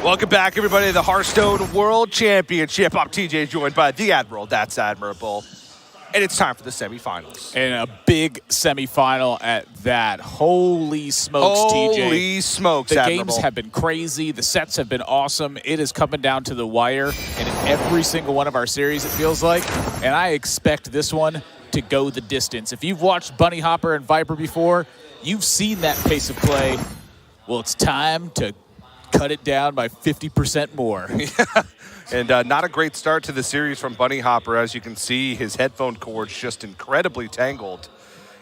Welcome back, everybody, to the Hearthstone World Championship. I'm TJ, joined by the Admiral. That's Admirable. And it's time for the semifinals. And a big semifinal at that. Holy smokes, TJ. Holy smokes, The Admirable. games have been crazy. The sets have been awesome. It is coming down to the wire in every single one of our series, it feels like. And I expect this one to go the distance. If you've watched Bunnyhopper and Viper before, you've seen that pace of play. Well, it's time to cut it down by 50% more. And not a great start to the series from Bunnyhopper. As you can see, his headphone cord's just incredibly tangled.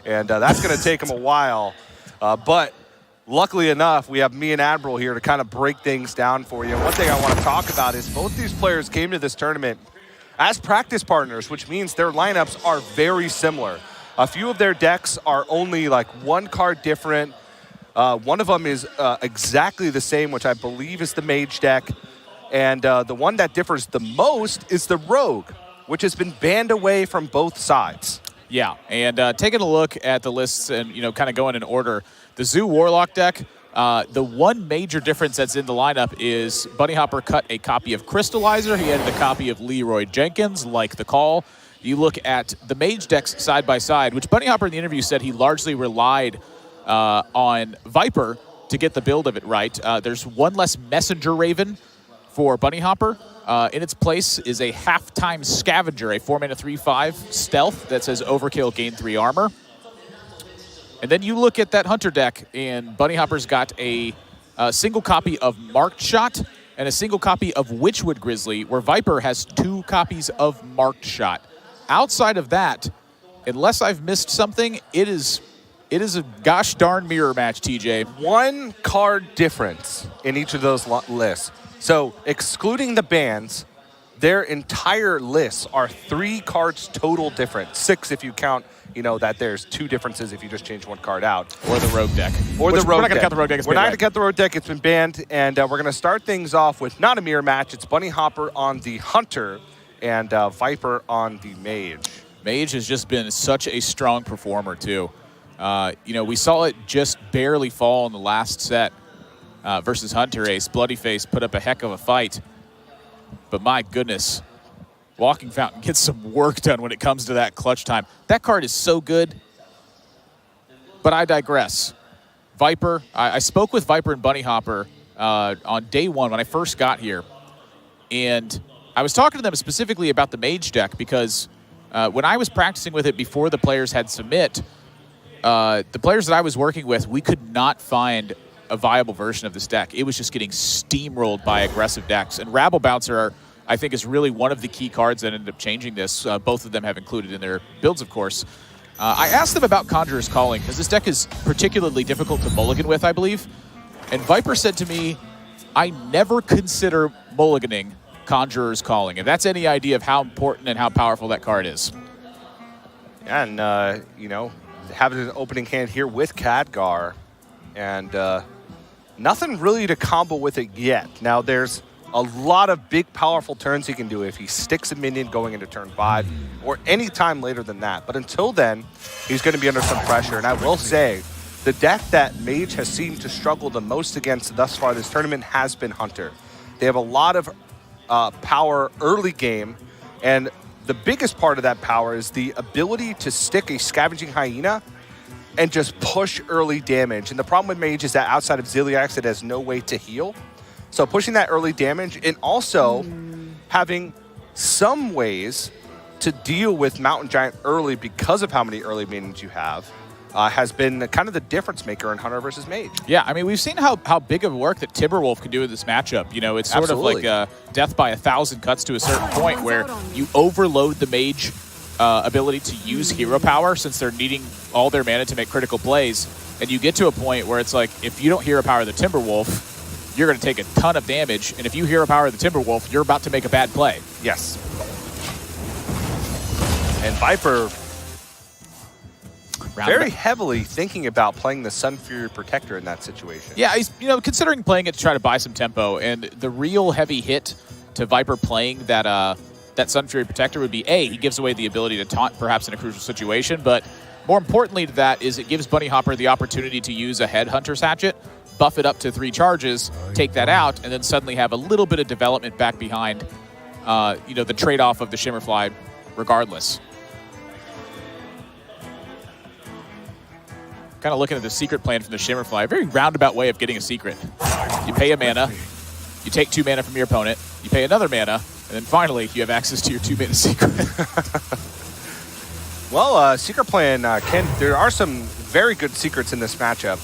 And that's going to take him a while. But luckily enough, we have me and Admiral here to kind of break things down for you. And one thing I want to talk about is both these players came to this tournament as practice partners, which means their lineups are very similar. A few of their decks are only like one card different. One of them is exactly the same, which I believe is the Mage deck. And the one that differs the most is the Rogue, which has been banned away from both sides. Yeah, and taking a look at the lists and, kind of going in order, the Zoo Warlock deck, the one major difference that's in the lineup is Bunnyhopper cut a copy of Crystallizer. He added a copy of Leroy Jenkins, like the call. You look at the Mage decks side by side, which Bunnyhopper in the interview said he largely relied on Viper to get the build of it right. There's one less Messenger Raven for Bunnyhopper. In its place is a halftime Scavenger, a 4-mana 3/5 stealth that says Overkill, gain 3 armor. And then you look at that Hunter deck, and Bunnyhopper's got a single copy of Marked Shot and a single copy of Witchwood Grizzly, where Viper has 2 copies of Marked Shot. Outside of that, unless I've missed something, it is a gosh darn mirror match, TJ. One card difference in each of those lists. So excluding the bans, their entire lists are 3 cards total different. 6 if you count, that there's 2 differences if you just change one card out. Or the Rogue deck. Or the Rogue deck. We're not going to count the Rogue deck. We're not going to count the Rogue deck. It's been banned. And we're going to start things off with not a mirror match. It's Bunnyhopper on the Hunter and Viper on the Mage. Mage has just been such a strong performer, too. We saw it just barely fall in the last set versus Hunter. Ace Bloodyface put up a heck of a fight. But my goodness, Walking Fountain gets some work done when it comes to that clutch time. That card is so good, but I digress. Viper, I spoke with Viper and Bunnyhopper on day one when I first got here. And I was talking to them specifically about the Mage deck because when I was practicing with it before the players had submit, the players that I was working with, we could not find a viable version of this deck. It was just getting steamrolled by aggressive decks. And Rabble Bouncer, I think, is really one of the key cards that ended up changing this. Both of them have included in their builds, of course. I asked them about Conjurer's Calling, because this deck is particularly difficult to mulligan with, I believe. And Viper said to me, I never consider mulliganing Conjurer's Calling. And that's any idea of how important and how powerful that card is. And, having an opening hand here with Khadgar, and nothing really to combo with it yet. Now, there's a lot of big, powerful turns he can do if he sticks a minion going into turn 5 or any time later than that. But until then, he's going to be under some pressure. And I will say, the deck that Mage has seemed to struggle the most against thus far this tournament has been Hunter. They have a lot of power early game, and the biggest part of that power is the ability to stick a Scavenging Hyena and just push early damage. And the problem with Mage is that outside of Ziliax, it has no way to heal. So pushing that early damage and also having some ways to deal with Mountain Giant early because of how many early minions you have has been kind of the difference maker in Hunter versus Mage. Yeah, I mean, we've seen how big of work that Timberwolf can do in this matchup. It's sort Absolutely. of like death by 1,000 cuts to a certain point where you overload the Mage ability to use hero power since they're needing all their mana to make critical plays. And you get to a point where it's like, if you don't hero power the Timberwolf, you're going to take a ton of damage. And if you hero power the Timberwolf, you're about to make a bad play. Yes. And Viper very heavily thinking about playing the Sun Fury Protector in that situation. Yeah, he's considering playing it to try to buy some tempo. And the real heavy hit to Viper playing that Sun Fury Protector would be, he gives away the ability to taunt perhaps in a crucial situation, but more importantly to that is it gives Bunnyhopper the opportunity to use a Headhunter's Hatchet, buff it up to 3 charges, take that out, and then suddenly have a little bit of development back behind, the trade-off of the Shimmerfly regardless. Kind of looking at the secret plan from the Shimmerfly, a very roundabout way of getting a secret. You pay a mana, you take 2 mana from your opponent, you pay another mana, and then finally you have access to your 2-mana secret. Well, secret plan, Ken, there are some very good secrets in this matchup.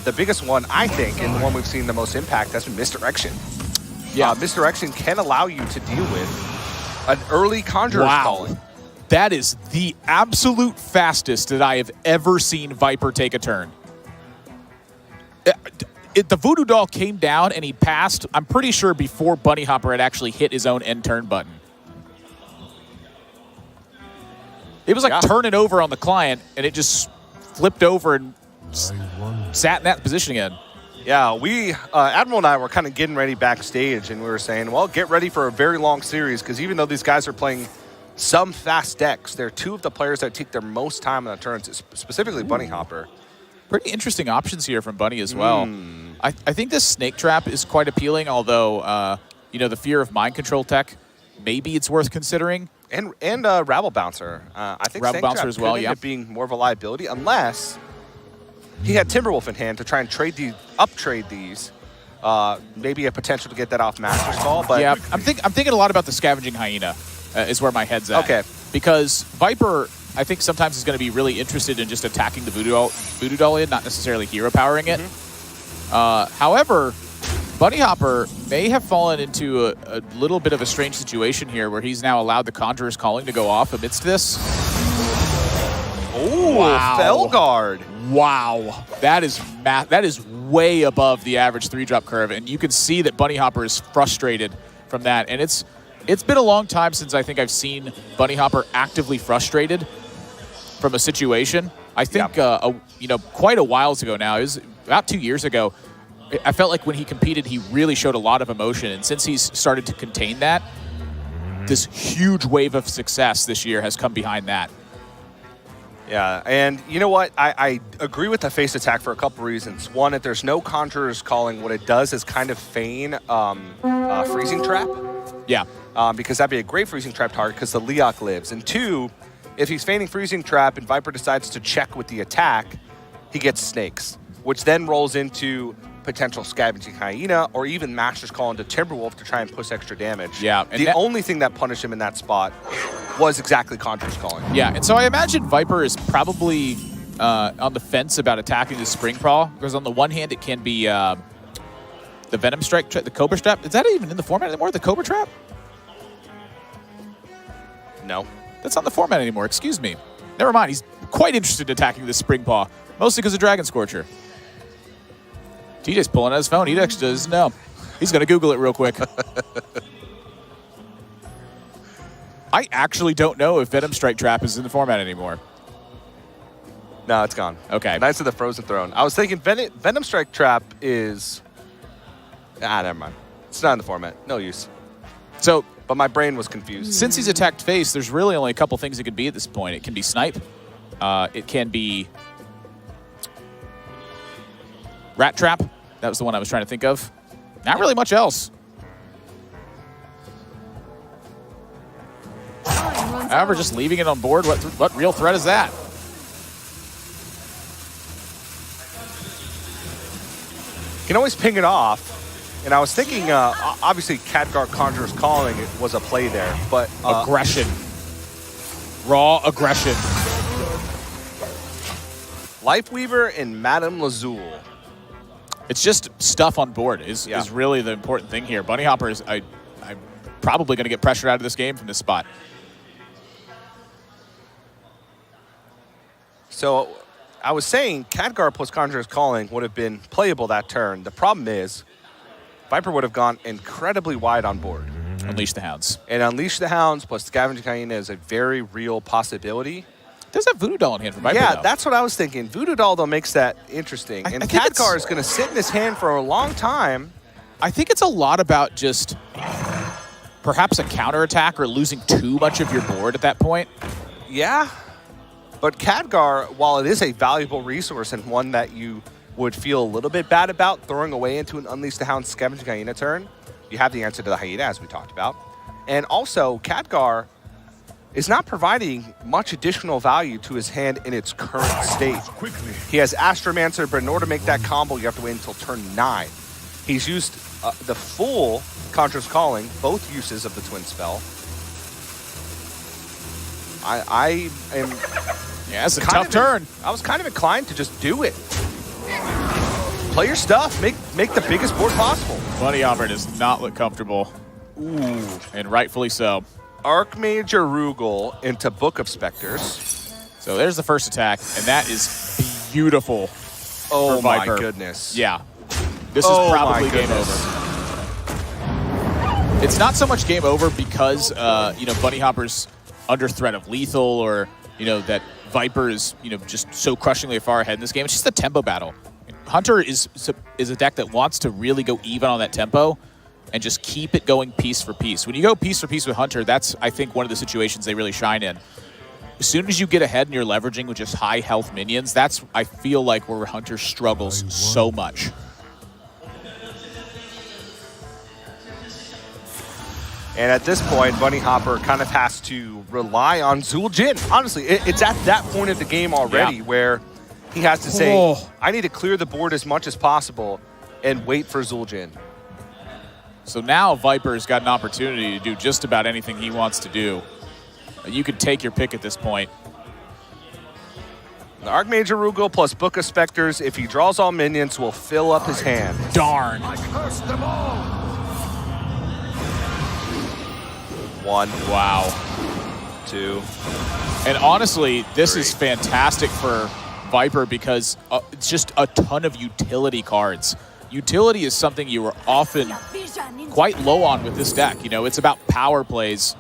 The biggest one, I think, and the one we've seen the most impact, has been Misdirection. Yeah. Misdirection can allow you to deal with an early Conjurer's Calling. That is the absolute fastest that I have ever seen Viper take a turn. The Voodoo Doll came down and he passed, I'm pretty sure, before Bunnyhopper had actually hit his own end turn button. It was like turning over on the client, and it just flipped over and sat in that position again. Yeah, Admiral and I were kind of getting ready backstage, and we were saying, well, get ready for a very long series, because even though these guys are playing some fast decks, they're 2 of the players that take their most time on the turns, specifically Bunnyhopper. Pretty interesting options here from Bunny as well. I think this Snake Trap is quite appealing, although, the fear of mind control tech, maybe it's worth considering. And Rabble Bouncer. I think Rabble Snake Bouncer Trap as well, could end up being more of a liability, unless he had Timberwolf in hand to try and uptrade these. Maybe a potential to get that off Master's Call. But yeah, I'm thinking a lot about the Scavenging Hyena is where my head's at. Okay. Because Viper, I think sometimes is going to be really interested in just attacking the Voodoo Doll in, not necessarily hero powering it. However, Bunnyhopper may have fallen into a little bit of a strange situation here where he's now allowed the Conjurer's Calling to go off amidst this. Oh, wow. Felguard. Wow. That is way above the average 3-drop curve, and you can see that Bunnyhopper is frustrated from that. And it's been a long time since I think I've seen Bunnyhopper actively frustrated from a situation. I think quite a while ago now, it was about 2 years ago, I felt like when he competed, he really showed a lot of emotion. And since he's started to contain that, this huge wave of success this year has come behind that. Yeah, and you know what? I agree with the face attack for a couple reasons. One, if there's no Conjurer's Calling, what it does is kind of feign Freezing Trap. Yeah. Because that'd be a great Freezing Trap target because the Leok lives. And 2, if he's feigning Freezing Trap and Viper decides to check with the attack, he gets Snakes, which then rolls into potential Scavenging Hyena or even Master's Call into Timberwolf to try and push extra damage. Yeah. And the only thing that punished him in that spot was exactly Conjurer's Calling. Yeah, and so I imagine Viper is probably on the fence about attacking the Spring Crawl, because on the one hand, it can be the Venom Strike, the Cobra Trap. Is that even in the format anymore, the Cobra Trap? No. That's not in the format anymore, excuse me. Never mind, he's quite interested in attacking the Spring Paw, mostly because of Dragon Scorcher. TJ's pulling out his phone. He actually doesn't know. He's going to Google it real quick. I actually don't know if Venom Strike Trap is in the format anymore. No, it's gone. Okay. Knights of the Frozen Throne. I was thinking Venom Strike Trap is... never mind. It's not in the format. No use. So, but my brain was confused. Since he's attacked face, there's really only a couple things it could be at this point. It can be Snipe. It can be Rat Trap. That was the one I was trying to think of. Not really much else. However, just leaving it on board, what real threat is that? You can always ping it off. And I was thinking, obviously, Khadgar Conjurer's Calling was a play there, but... aggression. Raw aggression. Lifeweaver and Madame Lazul. It's just stuff on board is really the important thing here. Bunnyhopper is I'm probably going to get pressured out of this game from this spot. So I was saying Khadgar plus Conjurer's Calling would have been playable that turn. The problem is Viper would have gone incredibly wide on board. Unleash the Hounds. And Unleash the Hounds plus Scavenging Hyena is a very real possibility. There's a Voodoo Doll in hand for Viper, Yeah, though. that's what I was thinking. Voodoo Doll, though, makes that interesting. And Khadgar is going to sit in his hand for a long time. I think it's a lot about just perhaps a counterattack or losing too much of your board at that point. Yeah. But Khadgar, while it is a valuable resource and one that you would feel a little bit bad about throwing away into an Unleash the Hound Scavenging Hyena turn, you have the answer to the Hyena, as we talked about. And also, Khadgar is not providing much additional value to his hand in its current state. He has Astromancer, but in order to make that combo, you have to wait until turn 9. He's used the full Contra's Calling, both uses of the Twin Spell. I am... Yeah, it's a tough turn. I was kind of inclined to just do it. Play your stuff. Make the biggest board possible. Bunnyhopper does not look comfortable. Ooh. And rightfully so. Archmage Arugul into Book of Specters. So there's the first attack, and that is beautiful Oh for Viper. My goodness. Yeah. This is probably game over. It's not so much game over because, you know, Bunnyhopper's under threat of lethal or, you know, that Viper is, you know, just so crushingly far ahead in this game. It's just a tempo battle. Hunter is a deck that wants to really go even on that tempo and just keep it going piece for piece. When you go piece for piece with Hunter, that's, I think, one of the situations they really shine in. As soon as you get ahead and you're leveraging with just high health minions, that's, I feel like, where Hunter struggles so much. And at this point, Bunnyhopper kind of has to rely on Zul'jin. Honestly, it's at that point of the game already where he has to say, I need to clear the board as much as possible and wait for Zul'jin. So now Viper's got an opportunity to do just about anything he wants to do. You could take your pick at this point. The Archmage Arugul plus Book of Specters, if he draws all minions, will fill up his hand. Darn. One. Wow. 2. And honestly, this 3. is fantastic for Viper because it's just a ton of utility cards. Utility is something you are often quite low on with this deck. You know, it's about power plays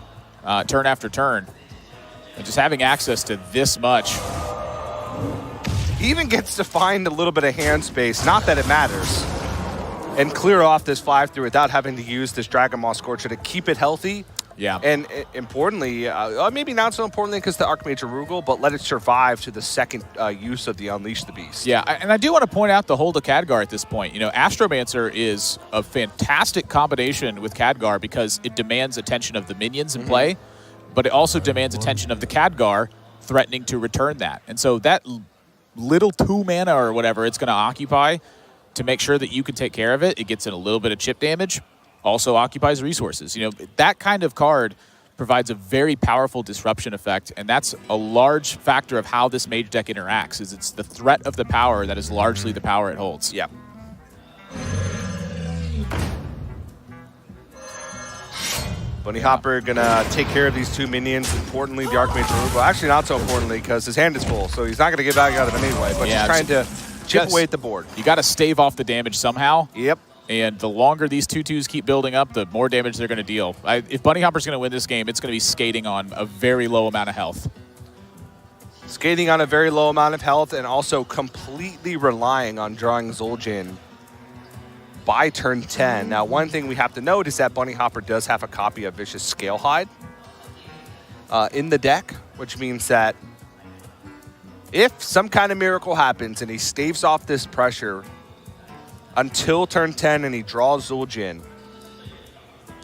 turn after turn. And just having access to this much. He even gets to find a little bit of hand space, not that it matters, and clear off this 5-3 without having to use this Dragon Maw Scorcher to keep it healthy. Yeah. And importantly, maybe not so importantly because the Archmage Arugul, but let it survive to the second use of the Unleash the Beast. Yeah, and I do want to point out the hold of Khadgar at this point. You know, Astromancer is a fantastic combination with Khadgar because it demands attention of the minions in play, but it also demands attention of the Khadgar threatening to return that. And so that little 2 mana or whatever it's going to occupy to make sure that you can take care of it, it gets in a little bit of chip damage, also occupies resources. You know, that kind of card provides a very powerful disruption effect, and that's a large factor of how this mage deck interacts, is it's the threat of the power that is largely the power it holds. Yeah. Bunnyhopper gonna take care of these 2 minions. Importantly, the Archmage Arugul. Actually, not so importantly, because his hand is full, so he's not gonna get back out of it anyway, but Yeah, he's trying to chip away at the board. You got to stave off the damage somehow. Yep. And the longer these 2/2s keep building up, the more damage they're going to deal. If Bunnyhopper's going to win this game, it's going to be skating on a very low amount of health. Skating on a very low amount of health and also completely relying on drawing Zul'jin by turn 10. Now, one thing we have to note is that Bunnyhopper does have a copy of Vicious Scalehide in the deck, which means that if some kind of miracle happens and he staves off this pressure until turn 10 and he draws Zul'jin,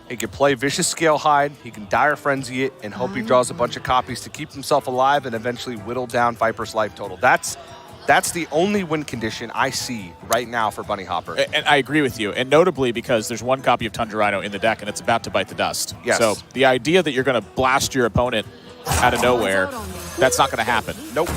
he can play Vicious Scalehide, he can Dire Frenzy it, and hope he draws a bunch of copies to keep himself alive and eventually whittle down Viper's life total. That's the only win condition I see right now for Bunnyhopper. And I agree with you, and notably because there's 1 copy of Tundra Rhino in the deck and it's about to bite the dust. Yes. So the idea that you're going to blast your opponent out of nowhere, that's not going to happen. Nope.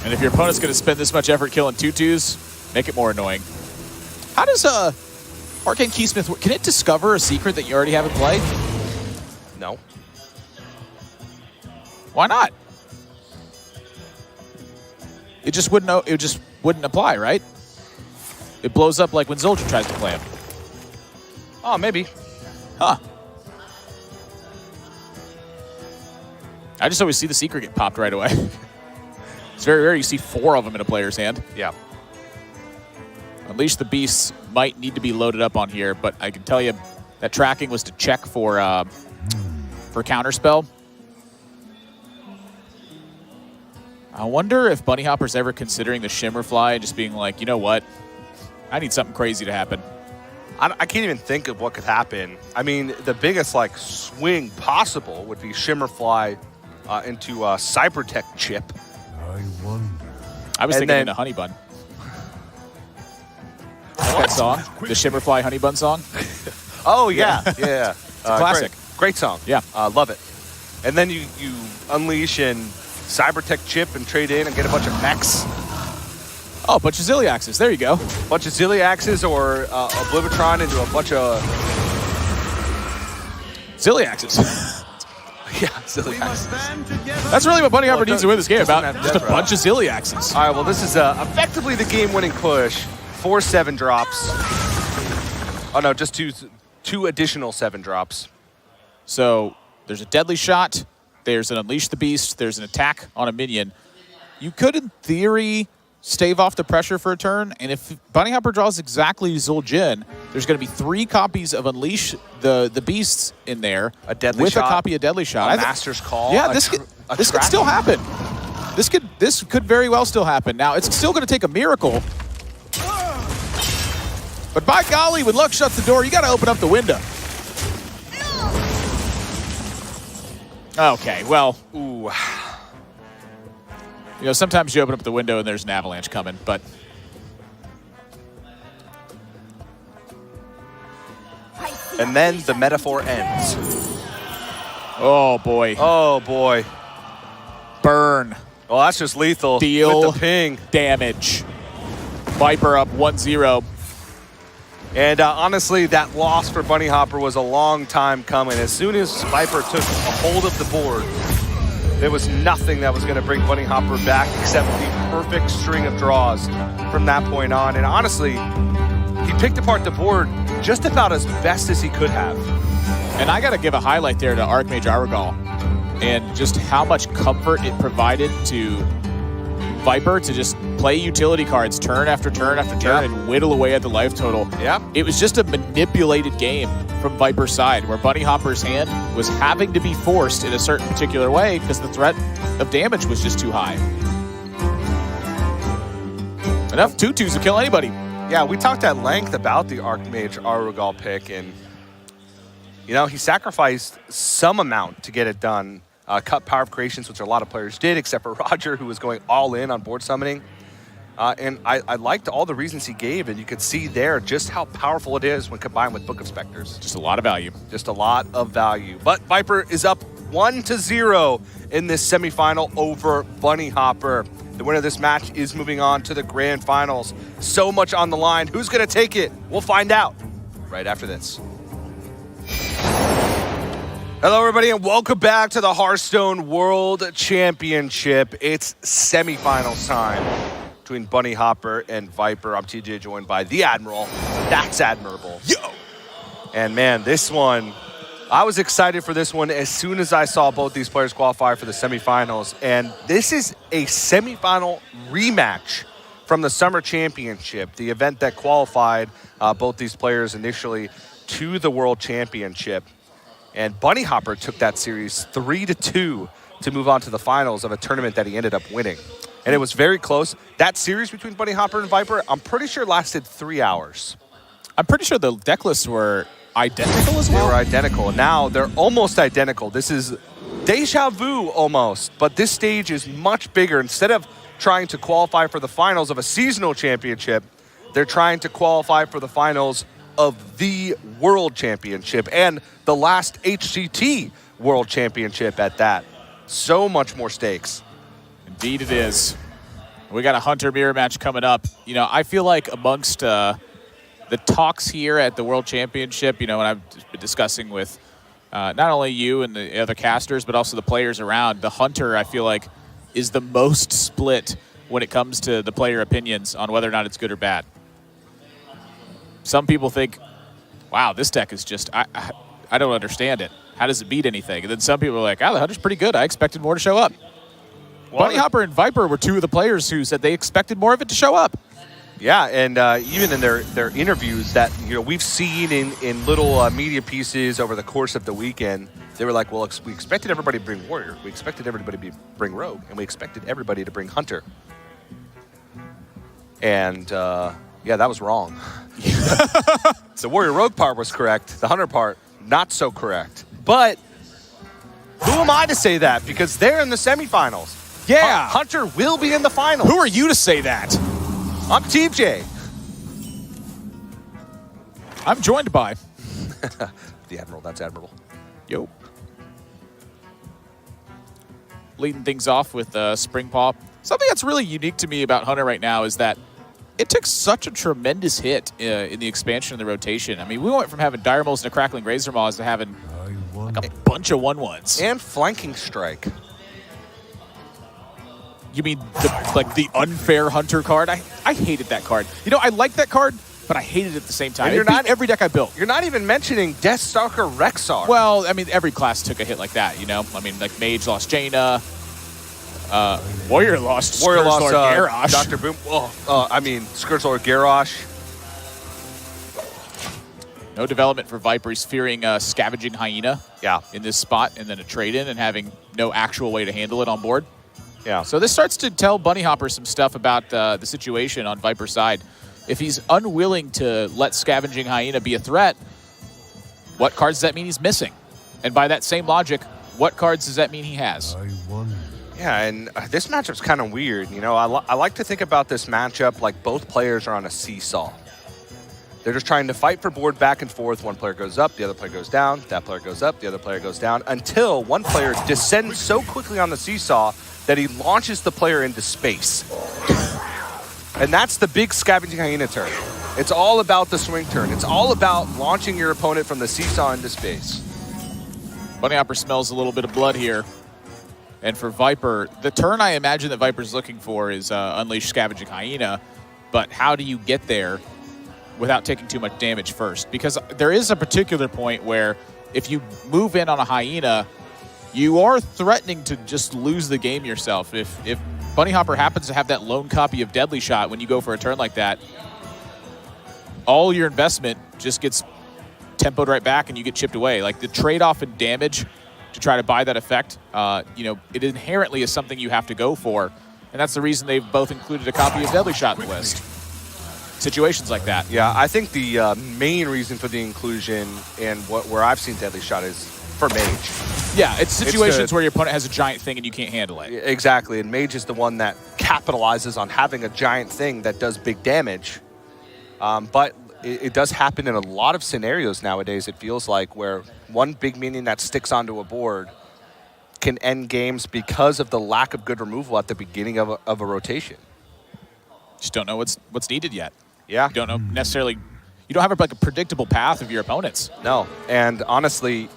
And if your opponent's going to spend this much effort killing 2/2s, make it more annoying. How does Arcane Keysmith work? Can it discover a secret that you already have in play? No. Why not? It just wouldn't apply, right? It blows up like when Zul'jin tries to play him. Oh, maybe. Huh. I just always see the secret get popped right away. It's very rare you see 4 of them in a player's hand. Yeah. Unleash the Beasts might need to be loaded up on here, but I can tell you that tracking was to check for for Counterspell. I wonder if Bunnyhopper's ever considering the Shimmerfly and just being like, you know what? I need something crazy to happen. I can't even think of what could happen. I mean, the biggest like swing possible would be Shimmerfly into Cybertech chip. I wonder. I was thinking in a Honey Bun. That song, the Shimmerfly Honey Bun song. Oh yeah, yeah. It's a classic. Great song. Yeah, love it. And then you unleash in Cybertech chip and trade in and get a bunch of mechs. Oh, a bunch of Zilliaxes. There you go. A bunch of Zilliaxes or Oblivitron into a bunch of... Zilliaxes. Yeah, Zilliaxes. That's really what Bunnyhopper needs to win this game about. Just a bunch of Zilliaxes. All right, well, this is effectively the game-winning push. 4 7 drops. Oh, no, just two additional 7 drops. So there's a Deadly Shot. There's an Unleash the Beast. There's an attack on a minion. You could, in theory, stave off the pressure for a turn, and if Bunnyhopper draws exactly Zul'jin, there's going to be 3 copies of Unleash the Beasts in there. A Deadly with Shot. A copy of Deadly Shot. A Master's Call. Yeah, this could still happen. This could very well still happen. Now, it's still going to take a miracle. But by golly, when luck shuts the door, you got to open up the window. Okay, well, Ooh. You know, sometimes you open up the window and there's an avalanche coming, but... And then the metaphor ends. Oh, boy. Oh, boy. Burn. Well, that's just lethal. Deal with the ping. Damage. Viper up 1-0. And honestly, that loss for Bunnyhopper was a long time coming. As soon as Viper took a hold of the board, there was nothing that was going to bring Bunnyhopper back except the perfect string of draws from that point on. And honestly, he picked apart the board just about as best as he could have. And I got to give a highlight there to Archmage Aragal and just how much comfort it provided to Viper to just play utility cards turn after turn after turn and whittle away at the life total. Yeah. It was just a manipulated game from Viper's side where Bunnyhopper's hand was having to be forced in a certain particular way because the threat of damage was just too high. Enough 2/2s to kill anybody. Yeah, we talked at length about the Archmage Aragal pick, and you know, he sacrificed some amount to get it done. Cut Power of Creations, which a lot of players did, except for Roger, who was going all in on board summoning. And I liked all the reasons he gave, and you could see there just how powerful it is when combined with Book of Specters. Just a lot of value. Just a lot of value. But Viper is up 1-0 in this semifinal over Bunnyhopper. The winner of this match is moving on to the grand finals. So much on the line. Who's going to take it? We'll find out right after this. Hello, everybody, and welcome back to the Hearthstone World Championship. It's semifinals time between Bunnyhopper and Viper. I'm TJ, joined by the Admiral. That's admirable. Yo! And man, this one, I was excited for this one as soon as I saw both these players qualify for the semifinals. And this is a semifinal rematch from the Summer Championship, the event that qualified both these players initially to the World Championship. And Bunnyhopper took that series 3-2 to move on to the finals of a tournament that he ended up winning. And it was very close. That series between Bunnyhopper and Viper, I'm pretty sure lasted 3 hours. I'm pretty sure the deck lists were identical as well. They were identical. Now they're almost identical. This is deja vu almost, but this stage is much bigger. Instead of trying to qualify for the finals of a seasonal championship, they're trying to qualify for the finals of the World Championship and the last HCT World Championship at that. So much more stakes. Indeed it is. We got a Hunter mirror match coming up. You know, I feel like amongst the talks here at the World Championship, you know, and I've been discussing with not only you and the other casters, but also the players around, the Hunter, I feel like, is the most split when it comes to the player opinions on whether or not it's good or bad. Some people think, wow, this deck is just, I don't understand it. How does it beat anything? And then some people are like, oh, the Hunter's pretty good. I expected more to show up. Bunnyhopper and Viper were two of the players who said they expected more of it to show up. Yeah, and even in their interviews that we've seen in little media pieces over the course of the weekend, they were like, well, we expected everybody to bring Warrior, we expected everybody to bring Rogue, and we expected everybody to bring Hunter. And yeah, that was wrong. The Warrior Rogue part was correct. The Hunter part, not so correct. But who am I to say that? Because they're in the semifinals. Yeah. Hunter will be in the finals. Who are you to say that? I'm TJ. I'm joined by the Admiral. That's Admiral. Yo. Leading things off with Spring Paw. Something that's really unique to me about Hunter right now is that it took such a tremendous hit in the expansion of the rotation. I mean, we went from having Dire Moles and a Crackling Razor Maws to having like a bunch of 1/1s. And Flanking Strike. You mean the unfair Hunter card? I hated that card. I like that card, but I hated it at the same time. You're not every deck I built. You're not even mentioning Deathstalker Rexar. Well, I mean, every class took a hit like that, I mean, like Mage lost Jaina. Warrior lost Garrosh. Dr. Boom. I mean, Scourgelord Garrosh. No development for Viper. He's fearing Scavenging Hyena in this spot, and then a trade-in and having no actual way to handle it on board. Yeah. So this starts to tell Bunnyhopper some stuff about the situation on Viper's side. If he's unwilling to let Scavenging Hyena be a threat, what cards does that mean he's missing? And by that same logic, what cards does that mean he has? Yeah, and this matchup's kind of weird. I like to think about this matchup like both players are on a seesaw. They're just trying to fight for board back and forth. One player goes up, the other player goes down. That player goes up, the other player goes down, until one player descends so quickly on the seesaw that he launches the player into space. And that's the big Scavenging Hyena turn. It's all about the swing turn. It's all about launching your opponent from the seesaw into space. Bunnyhopper smells a little bit of blood here. And for Viper, the turn I imagine that Viper's looking for is Unleash Scavenging Hyena. But how do you get there without taking too much damage first? Because there is a particular point where if you move in on a Hyena, you are threatening to just lose the game yourself. If Bunnyhopper happens to have that lone copy of Deadly Shot when you go for a turn like that, all your investment just gets tempoed right back and you get chipped away. Like the trade-off in damage to try to buy that effect, it inherently is something you have to go for. And that's the reason they've both included a copy of Deadly Shot in the list. Situations like that. Yeah, I think the main reason for the inclusion and where I've seen Deadly Shot is for Mage. Yeah, it's situations where your opponent has a giant thing and you can't handle it. Exactly, and Mage is the one that capitalizes on having a giant thing that does big damage. But it does happen in a lot of scenarios nowadays, it feels like, where one big minion that sticks onto a board can end games because of the lack of good removal at the beginning of a rotation. Just don't know what's needed yet. Yeah. You don't know necessarily. You don't have a predictable path of your opponents. No, and honestly,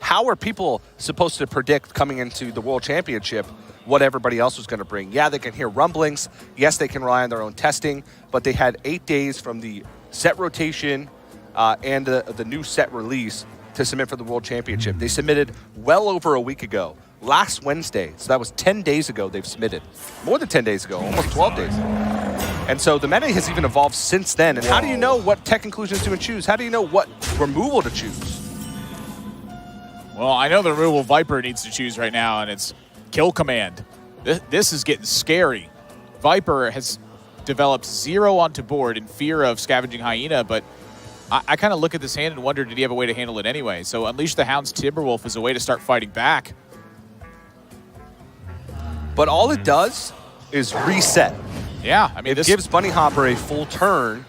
how are people supposed to predict coming into the World Championship what everybody else was going to bring? Yeah, they can hear rumblings. Yes, they can rely on their own testing, but they had 8 days from the set rotation and the new set release to submit for the World Championship. They submitted well over a week ago, last Wednesday. So that was 10 days ago they've submitted. More than 10 days ago, almost 12 days. And so the meta has even evolved since then. And how do you know what tech inclusions to choose? How do you know what removal to choose? Well, I know the removal Viper needs to choose right now, and it's Kill Command. This is getting scary. Viper has developed 0 onto board in fear of Scavenging Hyena, but I kind of look at this hand and wonder, did he have a way to handle it anyway? So Unleash the Hound's Timberwolf is a way to start fighting back. But all it does is reset. Yeah, I mean, it gives Bunnyhopper a full turn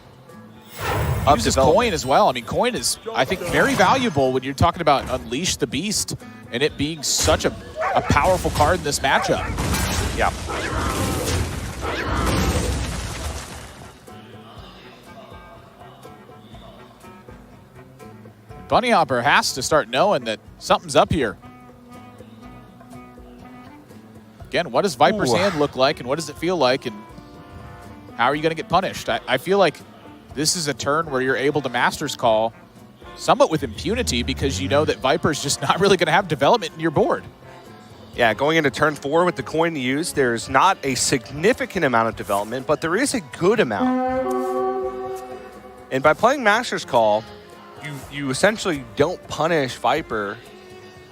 of uses development. Coin as well. I mean, Coin is, I think, very valuable when you're talking about Unleash the Beast and it being such a powerful card in this matchup. Yeah. Bunnyhopper has to start knowing that something's up here. Again, what does Viper's hand look like and what does it feel like and how are you going to get punished? I feel like this is a turn where you're able to Master's Call somewhat with impunity because you know that Viper's just not really going to have development in your board. Yeah, going into turn 4 with the coin to use, there's not a significant amount of development, but there is a good amount. And by playing Master's Call, you essentially don't punish Viper,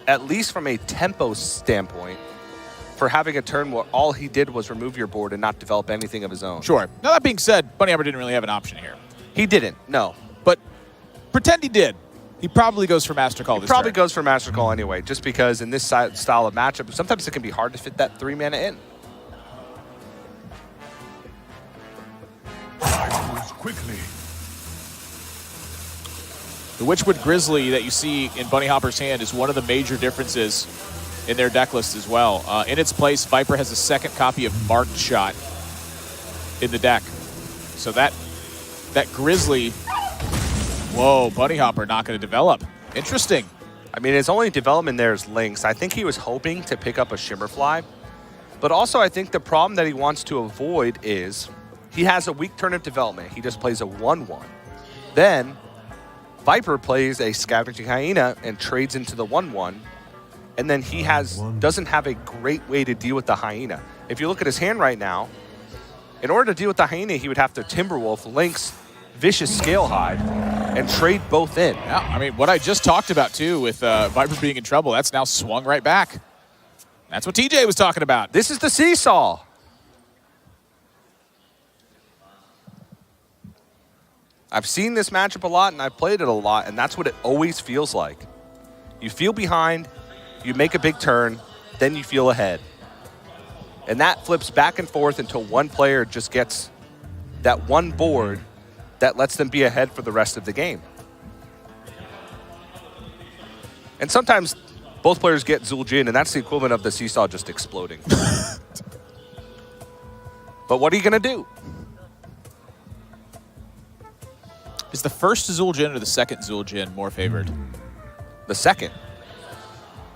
at least from a tempo standpoint, for having a turn where all he did was remove your board and not develop anything of his own. Sure. Now, that being said, Bunnyhopper didn't really have an option here. He didn't, no. But pretend he did. He probably goes for Master Call this Probably turn. goes for Master Call anyway, just because in this style of matchup, sometimes it can be hard to fit that 3 mana in. Quickly. The Witchwood Grizzly that you see in Bunnyhopper's hand is one of the major differences in their deck list as well. In its place, Viper has a second copy of Marked Shot in the deck. So that Grizzly, whoa, Bunnyhopper not going to develop. Interesting. I mean, his only development there is Lynx. I think he was hoping to pick up a Shimmerfly. But also, I think the problem that he wants to avoid is he has a weak turn of development. He just plays a 1-1. Then Viper plays a Scavenging Hyena and trades into the 1-1. And then he doesn't have a great way to deal with the Hyena. If you look at his hand right now, in order to deal with the Hyena, he would have to Timberwolf, Lynx, Vicious Scalehide, and trade both in. Yeah, I mean, what I just talked about, too, with Viper being in trouble, that's now swung right back. That's what TJ was talking about. This is the seesaw. I've seen this matchup a lot, and I've played it a lot, and that's what it always feels like. You feel behind, you make a big turn, then you feel ahead. And that flips back and forth until one player just gets that one board that lets them be ahead for the rest of the game. And sometimes both players get Zul'jin, and that's the equivalent of the seesaw just exploding. But what are you going to do? Is the first Zul'jin or the second Zul'jin more favored? The second.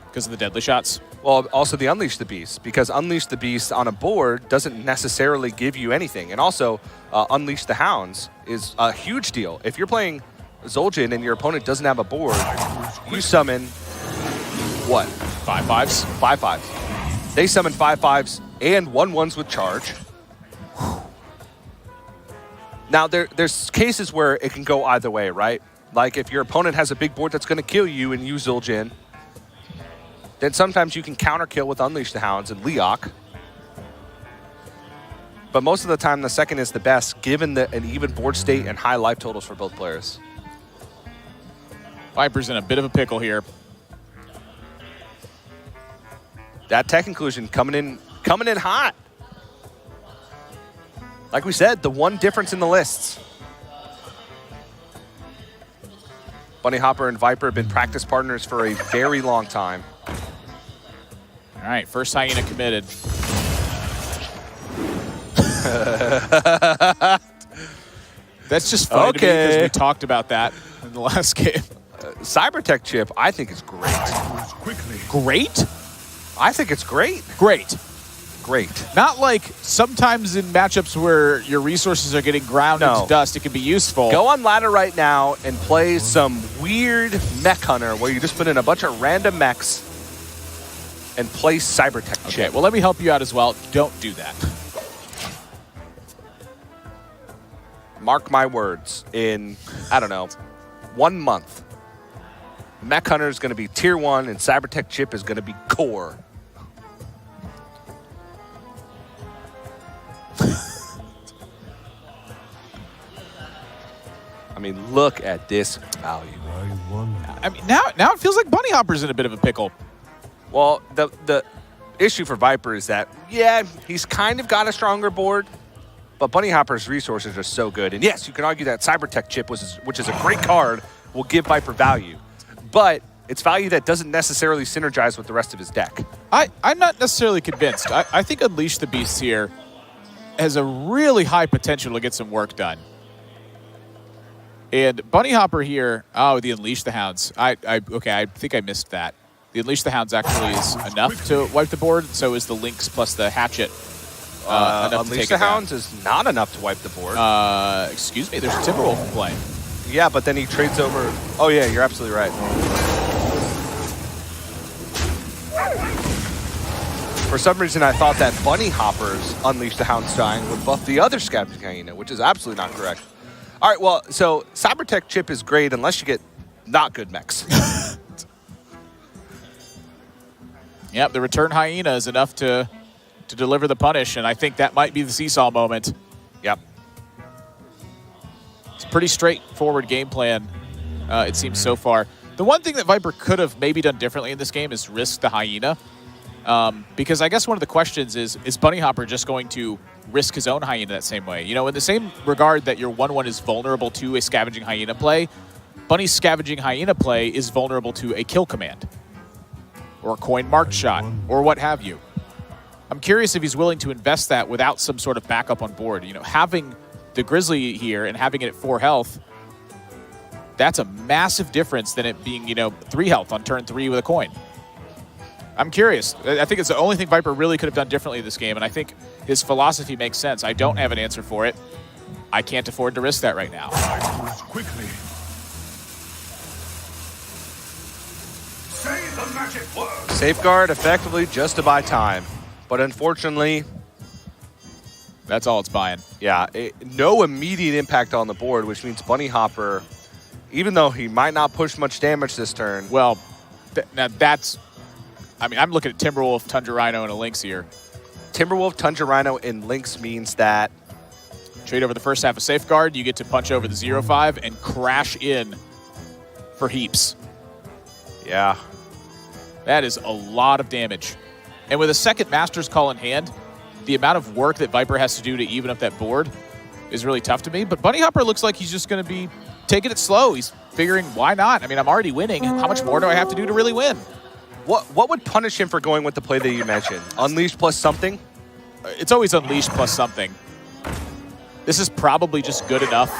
Because of the deadly shots? Well, also the Unleash the Beast, because Unleash the Beast on a board doesn't necessarily give you anything. And also, Unleash the Hounds is a huge deal. If you're playing Zul'jin and your opponent doesn't have a board, you summon, what? 5/5s? 5/5s. They summon 5/5s and 1/1s with charge. Now, there's cases where it can go either way, right? Like if your opponent has a big board that's going to kill you and use Zul'jin, then sometimes you can counter kill with Unleash the Hounds and Leok. But most of the time, the second is the best, given an even board state and high life totals for both players. Viper's in a bit of a pickle here. That tech inclusion coming in hot. Like we said, the one difference in the lists. Bunnyhopper and Viper have been practice partners for a very long time. All right, first Hyena committed. That's just funny to me because we talked about that in the last game. Cybertech chip, I think is great. Great? I think it's great. Great. Great. Not like sometimes in matchups where your resources are getting ground into dust, it can be useful. Go on ladder right now and play some weird mech hunter where you just put in a bunch of random mechs and play Cybertech chip. Okay, well, let me help you out as well. Don't do that. Mark my words, in, I don't know, 1 month, Mech Hunter is going to be tier 1 and Cybertech chip is going to be core. I mean, look at this value. I mean, now it feels like Bunnyhopper's in a bit of a pickle. Well, the issue for Viper is that, yeah, he's kind of got a stronger board, but Bunnyhopper's resources are so good. And yes, you can argue that Cybertech chip, which is a great card, will give Viper value. But it's value that doesn't necessarily synergize with the rest of his deck. I'm not necessarily convinced. I think Unleash the Beast here has a really high potential to get some work done. And Bunnyhopper here, the Unleash the Hounds. Okay, I think I missed that. The Unleash the Hounds actually is enough to wipe the board, so is the Lynx plus the Hatchet. Unleash the Hounds is not enough to wipe the board. Excuse me, there's a Timberwolf in play. Yeah, but then he trades over. Oh, yeah, you're absolutely right. For some reason, I thought that Bunnyhopper's Unleash the Hounds dying would buff the other Scavenging Hyena, which is absolutely not correct. All right, well, so Cybertech chip is great unless you get not good mechs. Yep, the return hyena is enough to deliver the punish, and I think that might be the seesaw moment. Yep. It's a pretty straightforward game plan, it seems so far. The one thing that Viper could have maybe done differently in this game is risk the hyena. Because I guess one of the questions is Bunnyhopper just going to risk his own hyena that same way? You know, in the same regard that your 1-1 is vulnerable to a scavenging hyena play, Bunny's scavenging hyena play is vulnerable to a kill command or a coin marked shot or what have you. I'm curious if he's willing to invest that without some sort of backup on board. You know, having the Grizzly here and having it at 4 health, that's a massive difference than it being, 3 health on turn 3 with a coin. I'm curious. I think it's the only thing Viper really could have done differently this game, and I think his philosophy makes sense. I don't have an answer for it. I can't afford to risk that right now. Quickly. Say the magic word. Safeguard effectively just to buy time. But unfortunately, that's all it's buying. Yeah, no immediate impact on the board, which means Bunnyhopper, even though he might not push much damage this turn. Well, now that's... I mean, I'm looking at Timberwolf, Tundra Rhino, and a Lynx here. Timberwolf, Tundra Rhino, and Lynx means that... Trade over the first half of Safeguard, you get to punch over the 0-5 and crash in for heaps. Yeah. That is a lot of damage. And with a second Master's Call in hand, the amount of work that Viper has to do to even up that board is really tough to me. But Bunnyhopper looks like he's just going to be taking it slow. He's figuring, why not? I mean, I'm already winning. How much more do I have to do to really win? What would punish him for going with the play that you mentioned? Unleash plus something? It's always Unleash plus something. This is probably just good enough.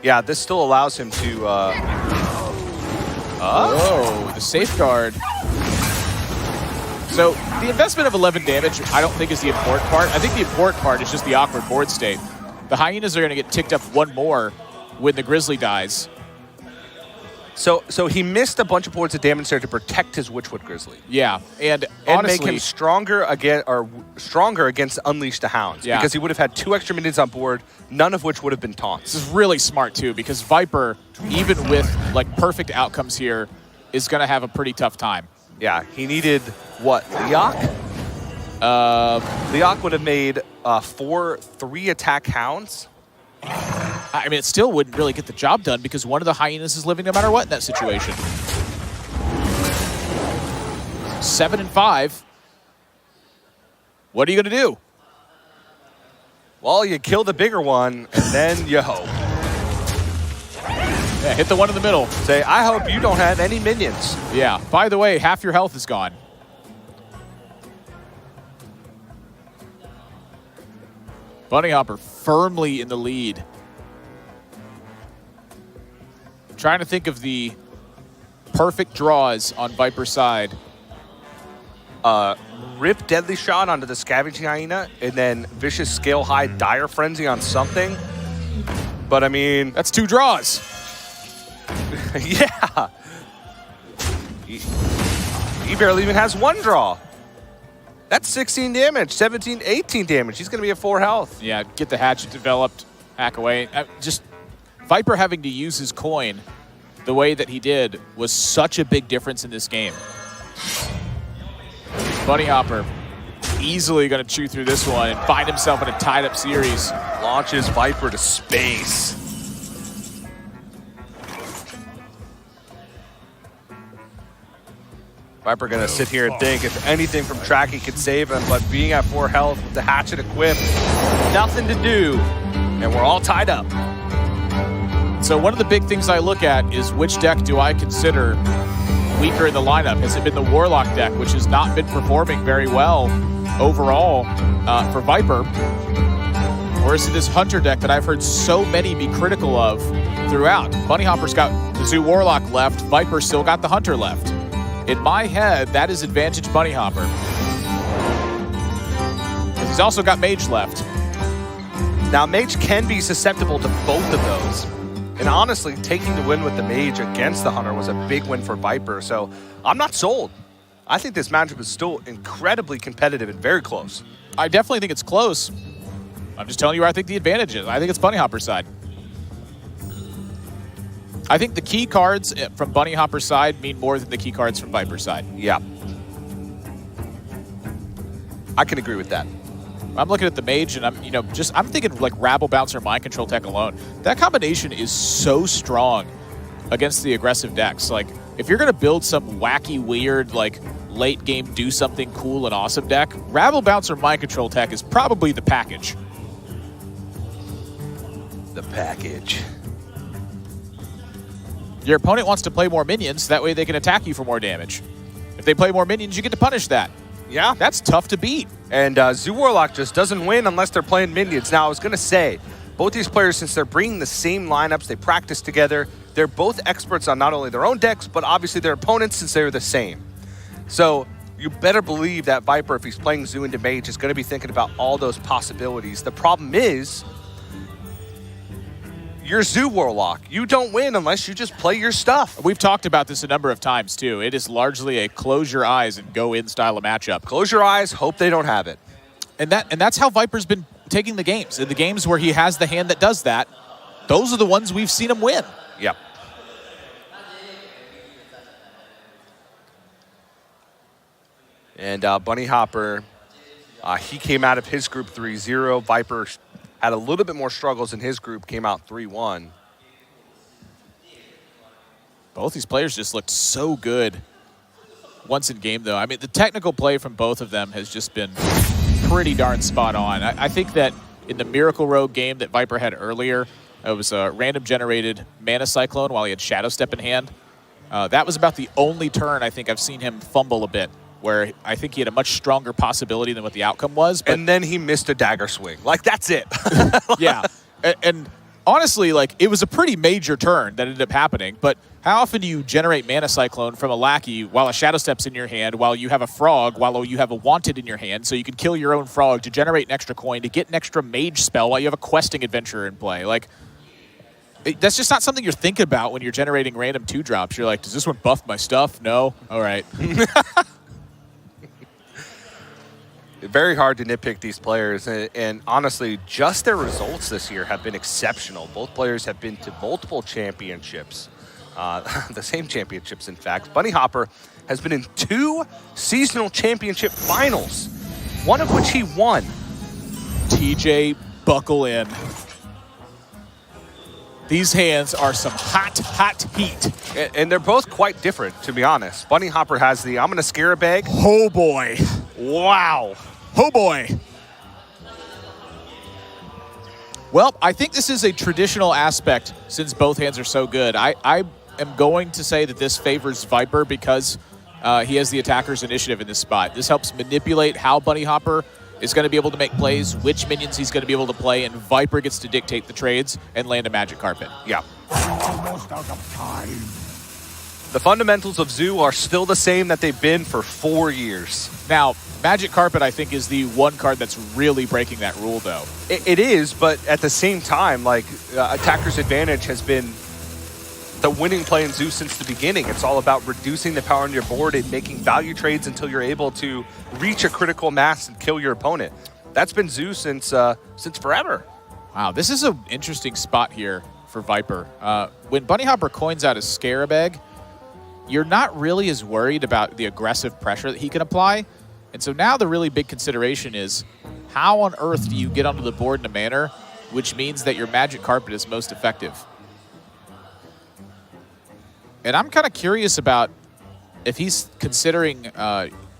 Yeah, this still allows him to... Oh, the Safeguard. So the investment of 11 damage I don't think is the important part. I think the important part is just the awkward board state. The Hyenas are going to get ticked up 1 more when the Grizzly dies. So he missed a bunch of points of damage there to protect his Witchwood Grizzly. Yeah, and honestly, make him stronger against Unleash the Hounds. Yeah. Because he would have had 2 extra minions on board, none of which would have been taunts. This is really smart too, because Viper, even with like perfect outcomes here, is going to have a pretty tough time. Yeah, he needed what? Leok? Leok would have made 4 3-attack Hounds. I mean, it still wouldn't really get the job done because one of the Hyenas is living no matter what in that situation. 7 and 5. What are you going to do? Well, you kill the bigger one, and then you hope. Yeah, hit the one in the middle. Say, I hope you don't have any minions. Yeah. By the way, half your health is gone. Bunnyhopper firmly in the lead. I'm trying to think of the perfect draws on Viper's side. Rip Deadly Shot onto the Scavenging Hyena, and then Vicious Scale High Dire Frenzy on something. But I mean... That's 2 draws. Yeah. He barely even has 1 draw. That's 16 damage, 17, 18 damage. He's going to be at 4 health. Yeah, get the hatchet developed, hack away. Just Viper having to use his coin the way that he did was such a big difference in this game. Bunnyhopper easily going to chew through this one and find himself in a tied-up series. Launches Viper to space. Viper going to sit here and think if anything from Tracky could save him, but being at 4 health with the hatchet equipped, nothing to do, and we're all tied up. So one of the big things I look at is which deck do I consider weaker in the lineup? Has it been the Warlock deck, which has not been performing very well overall for Viper? Or is it this Hunter deck that I've heard so many be critical of throughout? Bunnyhopper's got the Zoo Warlock left, Viper's still got the Hunter left. In my head, that is advantage Bunnyhopper. He's also got Mage left. Now, Mage can be susceptible to both of those. And honestly, taking the win with the Mage against the Hunter was a big win for Viper. So I'm not sold. I think this matchup is still incredibly competitive and very close. I definitely think it's close. I'm just telling you where I think the advantage is. I think it's Bunnyhopper's side. I think the key cards from Bunnyhopper's side mean more than the key cards from Viper's side. Yeah. I can agree with that. I'm looking at the mage, and I'm thinking like Rabble Bouncer, Mind Control Tech alone. That combination is so strong against the aggressive decks. Like, if you're going to build some wacky, weird, like, late game do something cool and awesome deck, Rabble Bouncer, Mind Control Tech is probably the package. The package. Your opponent wants to play more minions, that way they can attack you for more damage. If they play more minions, you get to punish that. Yeah. That's tough to beat. And Zoo Warlock just doesn't win unless they're playing minions. Now, I was going to say, both these players, since they're bringing the same lineups, they practice together, they're both experts on not only their own decks, but obviously their opponents since they're the same. So you better believe that Viper, if he's playing Zoo into Mage, is going to be thinking about all those possibilities. The problem is, you're Zoo Warlock. You don't win unless you just play your stuff. We've talked about this a number of times, too. It is largely a close your eyes and go in style of matchup. Close your eyes, hope they don't have it. And that's how Viper's been taking the games. In the games where he has the hand that does that, those are the ones we've seen him win. Yep. And Bunnyhopper, he came out of his group 3-0. Viper had a little bit more struggles in his group, came out 3-1. Both these players just looked so good once in game, though. I mean, the technical play from both of them has just been pretty darn spot on. I think that in the Miracle Rogue game that Viper had earlier, it was a random generated Mana Cyclone while he had Shadow Step in hand. That was about the only turn I think I've seen him fumble a bit, where I think he had a much stronger possibility than what the outcome was. But and then he missed a dagger swing. Like, that's it. Yeah. And honestly, like, it was a pretty major turn that ended up happening, but how often do you generate Mana Cyclone from a lackey while a Shadow Step's in your hand, while you have a frog, while you have a Wanted in your hand, so you can kill your own frog to generate an extra coin, to get an extra mage spell while you have a questing adventurer in play? Like, that's just not something you're thinking about when you're generating random 2-drops. You're like, does this one buff my stuff? No? All right. Very hard to nitpick these players, and honestly, just their results this year have been exceptional. Both players have been to multiple championships, the same championships, in fact. Bunnyhopper has been in 2 seasonal championship finals, one of which he won. TJ, buckle in. These hands are some hot, hot heat. And they're both quite different, to be honest. Bunnyhopper has the I'm going to scare a bag. Oh, boy. Wow. Oh, boy. Well, I think this is a traditional aspect since both hands are so good. I am going to say that this favors Viper because he has the attacker's initiative in this spot. This helps manipulate how Bunnyhopper is going to be able to make plays, which minions he's going to be able to play, and Viper gets to dictate the trades and land a magic carpet. Yeah. Almost out of time. The fundamentals of Zoo are still the same that they've been for 4 years. Now, Magic Carpet, I think, is the one card that's really breaking that rule, though. It is, but at the same time, like, attacker's advantage has been the winning play in Zoo since the beginning. It's all about reducing the power on your board and making value trades until you're able to reach a critical mass and kill your opponent. That's been Zoo since forever. Wow, this is an interesting spot here for Viper. When Bunnyhopper coins out his Scarab, you're not really as worried about the aggressive pressure that he can apply. And so now the really big consideration is, how on earth do you get onto the board in a manner which means that your Magic Carpet is most effective? And I'm kind of curious about if he's considering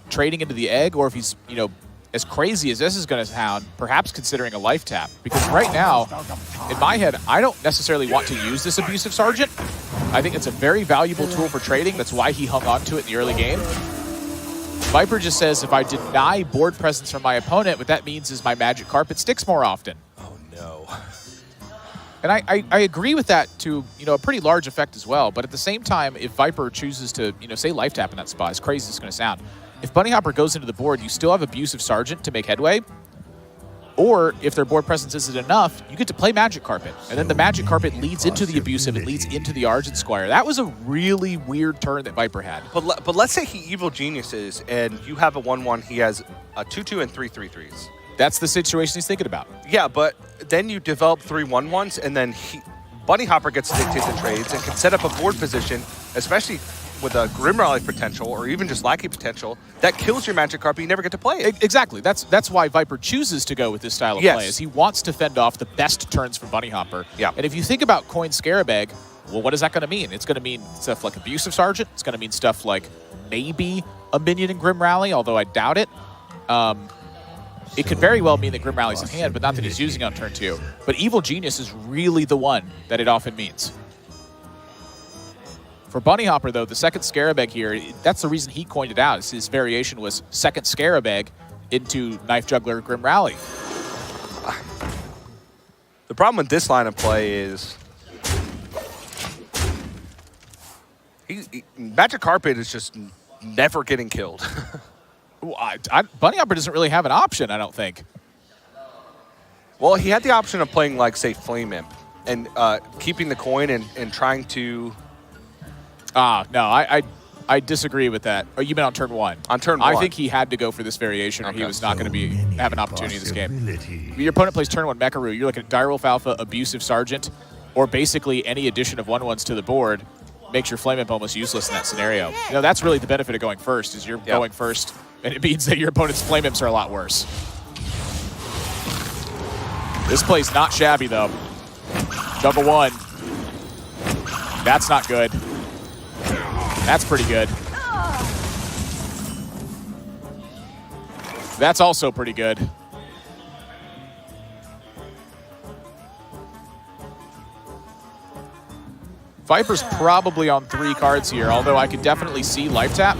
trading into the egg, or if he's, as crazy as this is going to sound, perhaps considering a life tap. Because right now, in my head, I don't necessarily want to use this Abusive Sergeant. I think it's a very valuable tool for trading. That's why he hung on to it in the early game. Viper just says, if I deny board presence from my opponent, what that means is my Magic Carpet sticks more often. Oh, no. And I agree with that to, a pretty large effect as well. But at the same time, if Viper chooses to, say life tap in that spot, as crazy as it's going to sound, if Bunnyhopper goes into the board, you still have Abusive Sergeant to make headway. Or if their board presence isn't enough, you get to play Magic Carpet. And then the Magic Carpet leads into the Abusive, it leads into the Argent Squire. That was a really weird turn that Viper had. But let's say he Evil Geniuses and you have a 1-1, he has a 2-2 and 3-3-3s. That's the situation he's thinking about. Yeah, but then you develop 3/1/1s, and then Bunnyhopper gets to dictate the trades and can set up a board position, especially with a Grim Rally potential or even just Lackey potential, that kills your Magic Carpet. You never get to play it. Exactly. That's why Viper chooses to go with this style of play, is he wants to fend off the best turns from Bunnyhopper. Yeah. And if you think about Coin Scarabag, well, what is that going to mean? It's going to mean stuff like Abusive Sergeant. It's going to mean stuff like maybe a minion in Grim Rally, although I doubt it. It could very well mean that Grim Rally's in hand, but not that he's using on turn 2. But Evil Genius is really the one that it often means. For Bunnyhopper, though, the second Scarabag here, that's the reason he coined it out. His variation was second Scarabag into Knife Juggler Grim Rally. The problem with this line of play is Magic Carpet is just never getting killed. Bunnyhopper doesn't really have an option, I don't think. Well, he had the option of playing, like, say, Flame Imp and keeping the coin and trying to... No, I disagree with that. Oh, you meant on turn 1? On turn 1. I think he had to go for this variation or he was not going to have an opportunity in this game. Your opponent plays turn 1 Mecharoo. You're looking at Direwolf Alpha, Abusive Sergeant, or basically any addition of 1/1s to the board makes your Flame Imp almost useless in that scenario. You know, that's really the benefit of going first, is you're going first, and it means that your opponent's Flame Imps are a lot worse. This play's not shabby, though. Double 1. That's not good. That's pretty good. That's also pretty good. Viper's probably on 3 cards here, although I could definitely see Life Tap.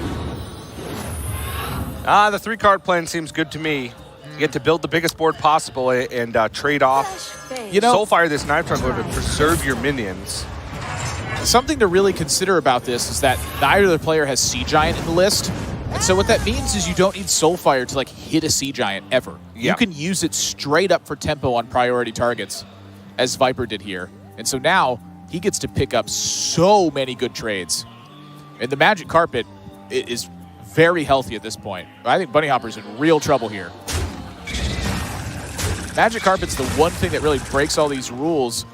The 3-card plan seems good to me. You get to build the biggest board possible and trade off. You know, Soulfire this Knife Juggler to preserve your minions. Something to really consider about this is that neither the player has Sea Giant in the list. And so what that means is you don't need Soulfire to, like, hit a Sea Giant ever. Yeah. You can use it straight up for tempo on priority targets, as Viper did here. And so now he gets to pick up so many good trades. And the Magic Carpet is very healthy at this point. I think Bunnyhopper's in real trouble here. Magic Carpet's the one thing that really breaks all these rules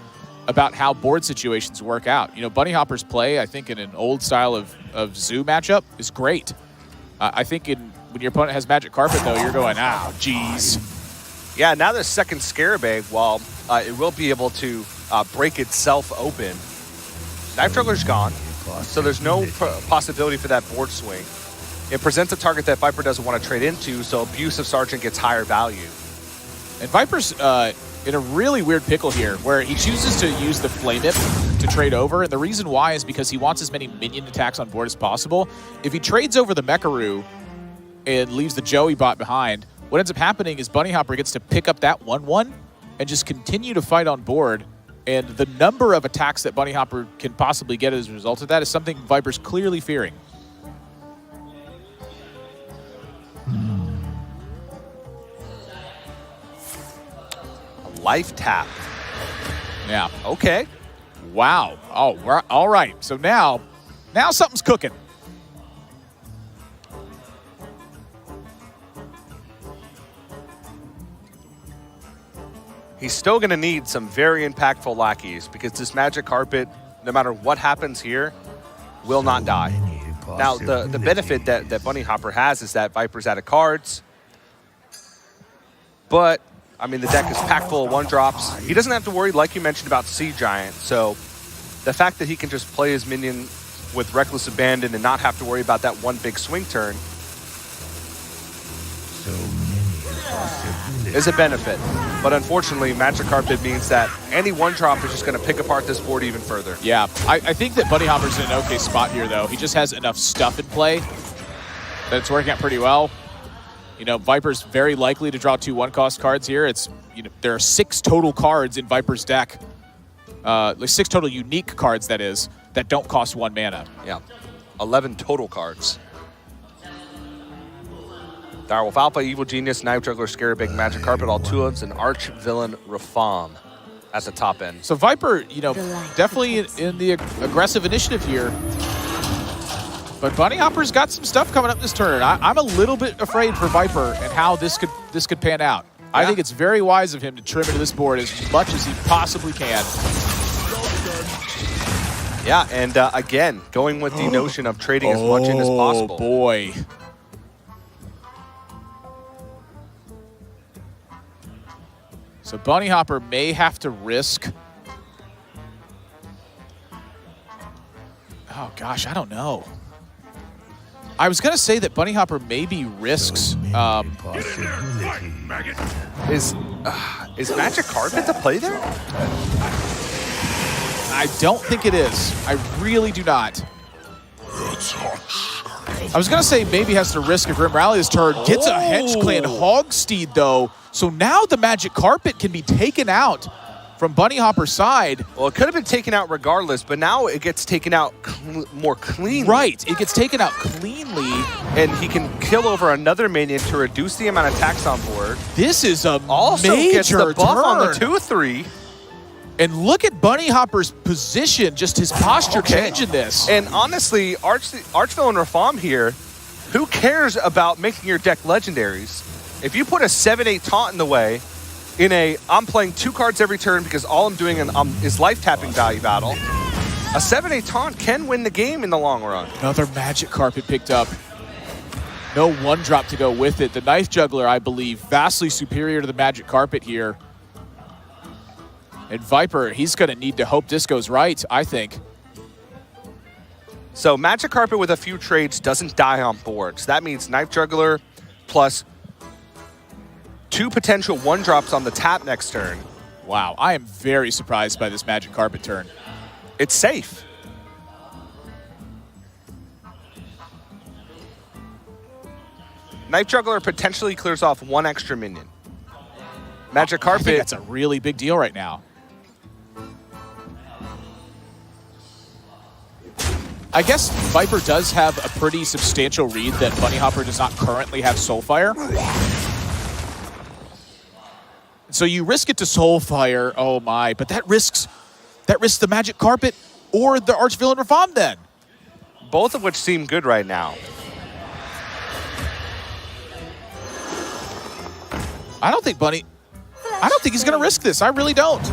about how board situations work out. You know, Bunnyhopper's play, I think, in an old style of Zoo matchup is great. I think when your opponent has Magic Carpet, though, you're going, geez. Yeah, now the second Scarabag, while it will be able to break itself open, Knife Juggler's gone, so there's no possibility for that board swing. It presents a target that Viper doesn't want to trade into, so Abusive Sergeant gets higher value. And Viper's in a really weird pickle here, where he chooses to use the Flame Imp to trade over, and the reason why is because he wants as many minion attacks on board as possible. If he trades over the Mecharoo and leaves the Joey bot behind, what ends up happening is Bunnyhopper gets to pick up that 1/1 and just continue to fight on board, and the number of attacks that Bunnyhopper can possibly get as a result of that is something Viper's clearly fearing. Life Tap. Yeah. Okay. Wow. Oh, we're all right. So now something's cooking. He's still going to need some very impactful lackeys because this Magic Carpet, no matter what happens here, will not die. Now, the benefit that Bunnyhopper has is that Viper's out of cards. But, I mean, the deck is packed full of 1-drops. He doesn't have to worry, like you mentioned, about Sea Giant. So the fact that he can just play his minion with Reckless Abandon and not have to worry about that one big swing turn is a benefit. But unfortunately, Magic Carpet means that any 1-drop is just going to pick apart this board even further. Yeah, I think that Bunnyhopper's in an okay spot here, though. He just has enough stuff in play that it's working out pretty well. You know, Viper's very likely to draw 2 1-cost cards here. It's, you know, there are 6 total cards in Viper's deck, like 6 total unique cards, that is, that don't cost 1 mana. Yeah, 11 total cards. Direwolf Alpha, Evil Genius, Knife Juggler, Scarabag, Magic Carpet, all 2-ofs, and Arch Villain Rafam at the top end. So Viper, you know, definitely in the aggressive initiative here. But Bunnyhopper's got some stuff coming up this turn. I'm a little bit afraid for Viper and how this could pan out. I think it's very wise of him to trim into this board as much as he possibly can. Yeah, and again, going with the notion of trading as much in as possible. Oh, boy. So Bunnyhopper may have to risk. Oh, gosh, I don't know. I was going to say that Bunnyhopper maybe risks. Is Magic Carpet to play there? I don't think it is. I really do not. I was going to say maybe has to risk a Grim Rally this turn. Gets a Hedge Clan Hogsteed, though. So now the Magic Carpet can be taken out from Bunnyhopper's side. Well, it could have been taken out regardless, but now it gets taken out more cleanly. Right. It gets taken out cleanly. And he can kill over another minion to reduce the amount of attacks on board. This is a Also major gets the buff turn. on the 2-3. And look at Bunnyhopper's position, just his posture changing this. And honestly, Archvillain Rafam here, who cares about making your deck legendaries? If you put a 7-8 taunt in the way, in a I'm playing 2 cards every turn because all I'm doing is life tapping value battle, a 7-8 taunt can win the game in the long run. Another Magic Carpet picked up. No 1-drop to go with it. The Knife Juggler, I believe, vastly superior to the Magic Carpet here. And Viper, he's going to need to hope this goes right, I think. So Magic Carpet with a few trades doesn't die on board. So that means Knife Juggler plus 2 potential 1-drops on the tap next turn. Wow, I am very surprised by this Magic Carpet turn. It's safe. Knife Juggler potentially clears off 1 extra minion. Magic Carpet. I think that's a really big deal right now. I guess Viper does have a pretty substantial read that Bunnyhopper does not currently have Soulfire. So you risk it to Soulfire, oh my, but that risks the Magic Carpet or the Archvillain Rafam then. Both of which seem good right now. I don't think he's going to risk this. I really don't.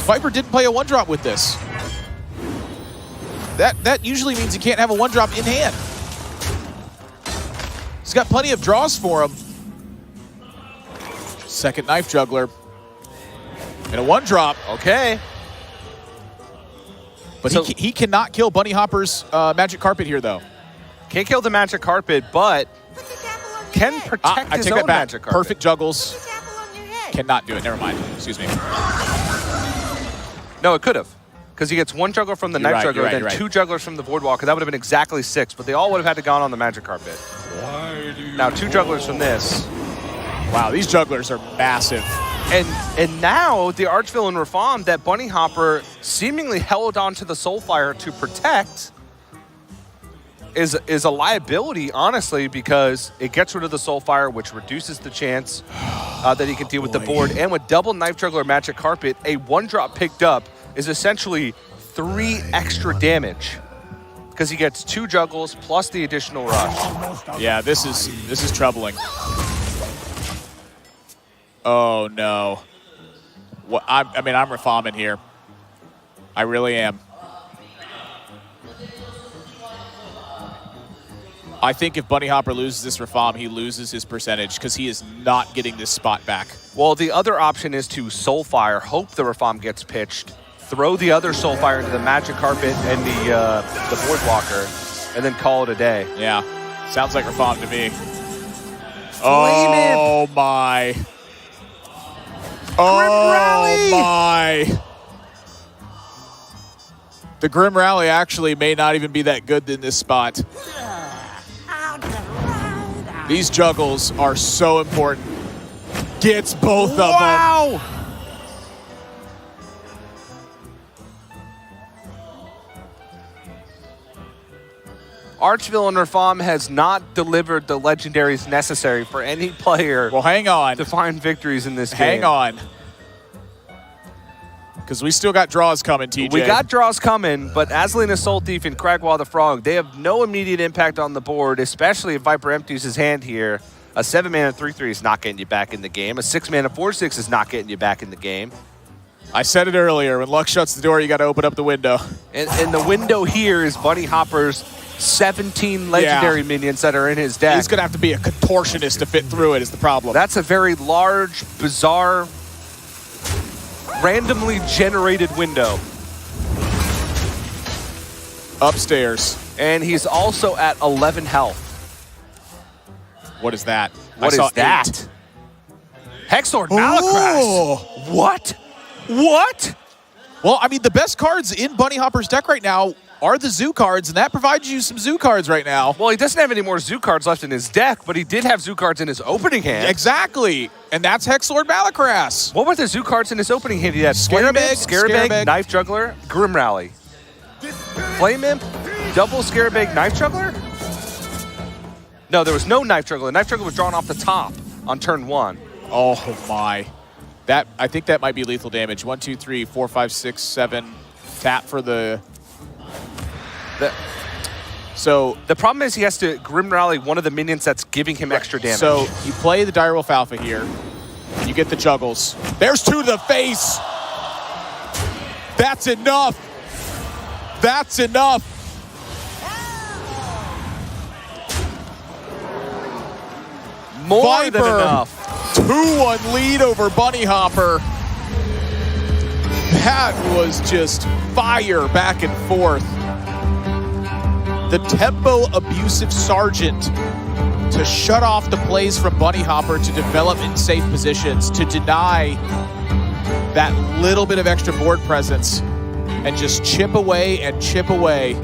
Viper didn't play a 1-drop with this. That usually means he can't have a 1-drop in hand. He's got plenty of draws for him. Second Knife Juggler. And a 1-drop. Okay. But So- he cannot kill Bunnyhopper's Magic Carpet here, though. Can't kill the Magic Carpet, but can protect I his take own that back. Magic Carpet. Perfect juggles. Cannot do it. Never mind. Excuse me. No, it could have. Because he gets 1 juggler from the Knife Juggler, then 2 jugglers from the Voidwalker. That would have been exactly 6, but they all would have had to gone on the Magic Carpet. Now 2 jugglers from this. Wow, these jugglers are massive. And now the Archvillain Rafam that Bunnyhopper seemingly held onto the Soulfire to protect is a liability, honestly, because it gets rid of the Soulfire, which reduces the chance that he can deal with the board. And with double Knife Juggler Magic Carpet, a 1-drop picked up is essentially 3 extra damage because he gets 2 juggles plus the additional rush. Yeah, this is troubling. Oh no. What I'm Rafamin here. I really am. I think if Bunnyhopper loses this Rafam, he loses his percentage because he is not getting this spot back. Well, the other option is to Soulfire, hope the Rafam gets pitched, throw the other Soulfire into the Magic Carpet and the Voidwalker, and then call it a day. Yeah, sounds like Rafam to me. Oh my. Oh my. The Grim Rally actually may not even be that good in this spot. These juggles are so important. Gets both of them. Wow! Archvillain Rafam has not delivered the legendaries necessary for any player Well, hang on. to find victories in this game. Hang on. Because we still got draws coming, TJ. We got draws coming, but Azalina Soul Thief and Cragwall the Frog, they have no immediate impact on the board, especially if Viper empties his hand here. A 7-mana 3/3 is not getting you back in the game. A 6-mana 4/6 is not getting you back in the game. I said it earlier. When luck shuts the door, you got to open up the window. And the window here is Bunnyhopper's 17 legendary minions that are in his deck. He's going to have to be a contortionist to fit through it is the problem. That's a very large, bizarre, randomly generated window. Upstairs. And he's also at 11 health. What is that? What is that? 8. Hexlord Malakras. Oh. What? What? Well, I mean, the best cards in Bunnyhopper's deck right now are the zoo cards, and that provides you some zoo cards right now. Well, he doesn't have any more zoo cards left in his deck, but he did have zoo cards in his opening hand. Exactly. And that's Hexlord Malakras. What were the zoo cards in his opening hand? He had Scarabag, Knife Juggler, Grim Rally. Flame Imp, double Scarabag, Knife Juggler? No, there was no Knife Juggler. The Knife Juggler was drawn off the top on turn 1. Oh, my. I think that might be lethal damage. 1, 2, 3, 4, 5, 6, 7. Tap for the... So the problem is he has to Grim Rally one of the minions that's giving him extra damage. So you play the Direwolf Alpha here, and you get the juggles. There's 2 to the face. That's enough. That's enough. More than enough. 2-1 lead over Bunnyhopper. That was just fire back and forth. The tempo abusive sergeant to shut off the plays from Bunnyhopper to develop in safe positions, to deny that little bit of extra board presence and just chip away and chip away.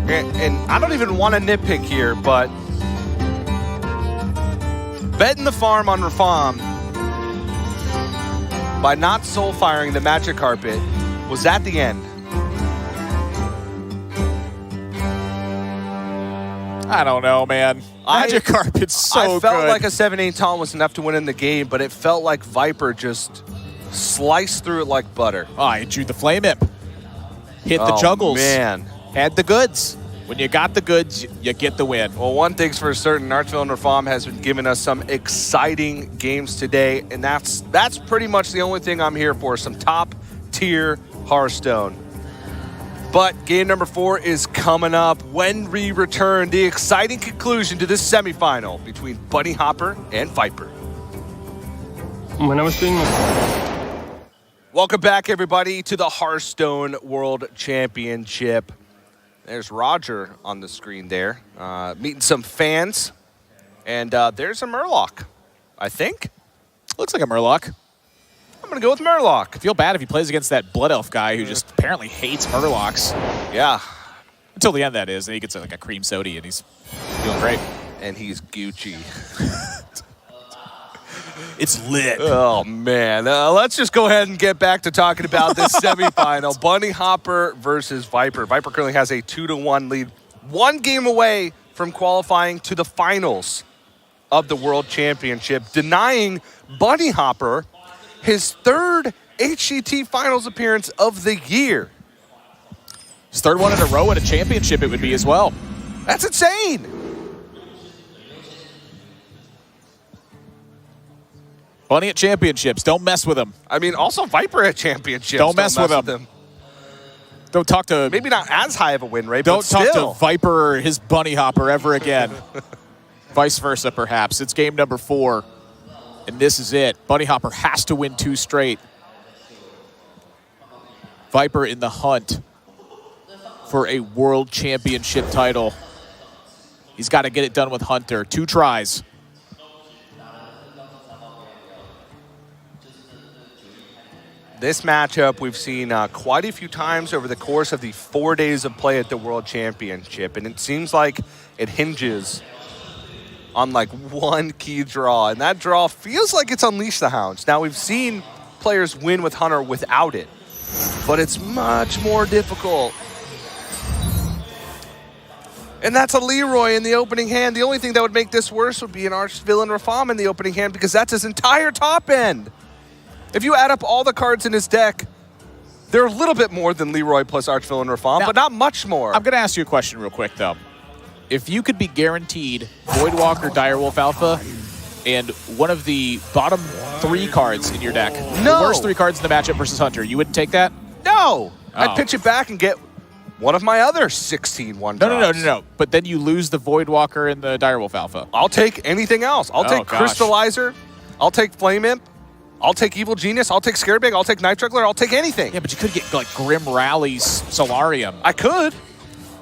And I don't even want to nitpick here, but betting the farm on Rafam by not soul firing the Magic Carpet was at the end. I don't know, man. Magic Carpet's so good. I felt like a 7-8 taunt was enough to win in the game, but it felt like Viper just sliced through it like butter. Oh, he drew the Flame Imp. Hit the juggles. Man. Had the goods. When you got the goods, you get the win. Well, one thing's for certain, Archville and Rafam has been giving us some exciting games today, and that's pretty much the only thing I'm here for, some top-tier Hearthstone. But game number 4 is coming up when we return, the exciting conclusion to this semifinal between Bunnyhopper and Viper. When I was doing Welcome back, everybody, to the Hearthstone World Championship. There's Roger on the screen there, meeting some fans. And there's a Murloc, I think. Looks like a Murloc. I'm going to go with Murloc. I feel bad if he plays against that Blood Elf guy who just apparently hates Murlocs. Yeah. Until the end, that is. Then he gets like a cream soda and he's feeling great. And he's Gucci. It's lit. Oh, man. Let's just go ahead and get back to talking about this semifinal. Bunnyhopper versus Viper. Viper currently has a 2-1 lead. 1 game away from qualifying to the finals of the World Championship, denying Bunnyhopper his 3rd HCT Finals appearance of the year. His 3rd one in a row at a championship it would be as well. That's insane. Bunny at championships. Don't mess with him. I mean, also Viper at championships. Don't mess with him. Don't talk to... Maybe not as high of a win rate, don't but still. talk to Viper or his Bunnyhopper ever again. Vice versa, perhaps. It's game number 4. And this is it. Bunnyhopper has to win 2 straight. Viper in the hunt for a world championship title. He's got to get it done with Hunter. 2 tries. This matchup we've seen quite a few times over the course of the 4 days of play at the World Championship. And it seems like it hinges on like one key draw, and that draw feels like it's Unleash the Hounds. Now, we've seen players win with Hunter without it, but it's much more difficult. And that's a Leroy in the opening hand. The only thing that would make this worse would be an Archville and Rafam in the opening hand, because that's his entire top end. If you add up all the cards in his deck, they're a little bit more than Leroy plus Archville and Rafam, but not much more. I'm going to ask you a question real quick, though. If you could be guaranteed Voidwalker Direwolf Alpha and one of the bottom 3 cards in your deck, No. the worst 3 cards in the matchup versus Hunter, you wouldn't take that? No. Oh. I'd pitch it back and get one of my other 16 one-drops. No. But then you lose the Voidwalker and the Direwolf Alpha. I'll take anything else. I'll take gosh. Crystallizer. I'll take Flame Imp. I'll take Evil Genius. I'll take Scarebag. I'll take Night Juggler. I'll take anything. Yeah, but you could get like Grim Rally's Solarium. I could.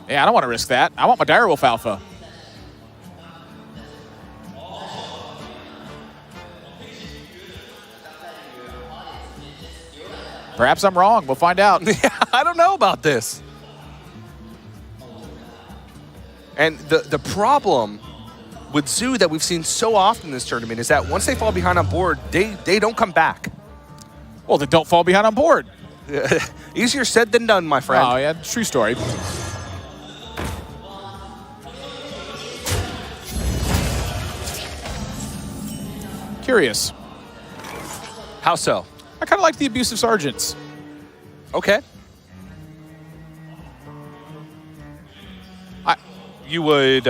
Yeah, I don't want to risk that. I want my Direwolf Alpha. Perhaps I'm wrong. We'll find out. Yeah, I don't know about this. And the problem with Zoo that we've seen so often in this tournament is that once they fall behind on board, they don't come back. Well, then don't fall behind on board. Easier said than done, my friend. Oh, yeah, true story. Curious. How so? I kind of like the Abusive Sergeants. Okay. You would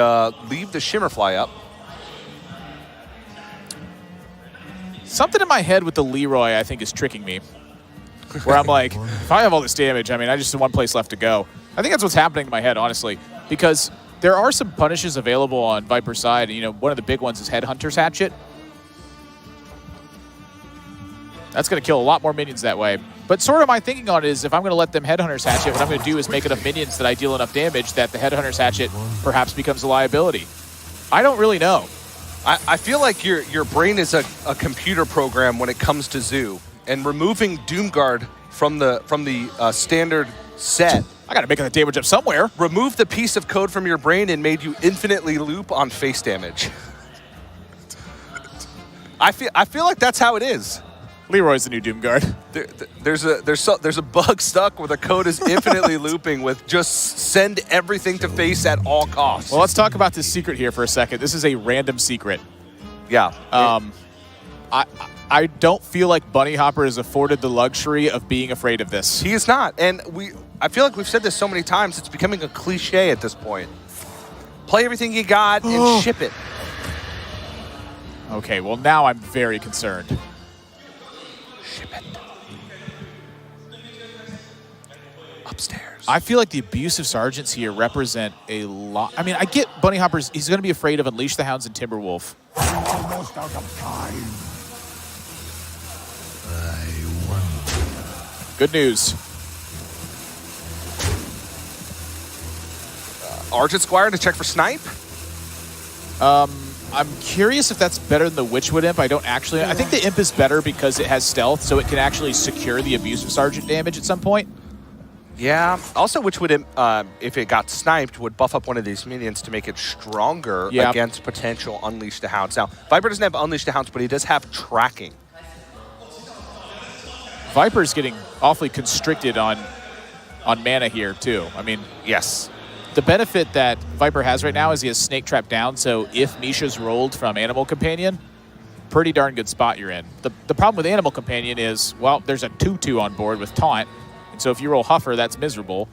leave the Shimmerfly up. Something in my head with the Leroy, I think, is tricking me. Where I'm like, if I have all this damage, I mean, I just have one place left to go. I think that's what's happening in my head, honestly, because there are some punishes available on Viper's side. You know, one of the big ones is Headhunter's Hatchet. That's going to kill a lot more minions that way. But sort of my thinking on it is if I'm going to let them Headhunter's Hatchet, what I'm going to do is make enough minions that I deal enough damage that the Headhunter's Hatchet perhaps becomes a liability. I don't really know. I feel like your brain is a computer program when it comes to Zoo, and removing Doomguard from the standard set. I got to make that damage up somewhere. Remove the piece of code from your brain and made you infinitely loop on face damage. I feel like that's how it is. Leroy's the new Doomguard. There's a bug stuck where the code is infinitely looping with just send everything to face at all costs. Well, let's talk about this secret here for a second. This is a random secret. Yeah. I don't feel like Bunnyhopper is afforded the luxury of being afraid of this. He is not. And I feel like we've said this so many times, it's becoming a cliche at this point. Play everything you got and ship it. Okay, well now I'm very concerned. Ship it. Upstairs. I feel like the Abusive Sergeants here represent a lot. I mean, I get Bunnyhopper's, he's going to be afraid of Unleash the Hounds and Timberwolf. Almost out of time. Good news. Argent Squire to check for Snipe? I'm curious if that's better than the Witchwood Imp. I don't actually. I think the Imp is better because it has stealth, so it can actually secure the Abusive Sergeant damage at some point. Yeah. Also, which would, if it got sniped, would buff up one of these minions to make it stronger against potential Unleash the Hounds. Now, Viper doesn't have Unleash the Hounds, but he does have tracking. Viper's getting awfully constricted on mana here, too. I mean, Yes. the benefit that Viper has right now is he has Snake Trap down, so if Misha's rolled from Animal Companion, pretty darn good spot you're in. The problem with Animal Companion is, well, there's a 2/2 on board with Taunt, and so if you roll Huffer, that's miserable.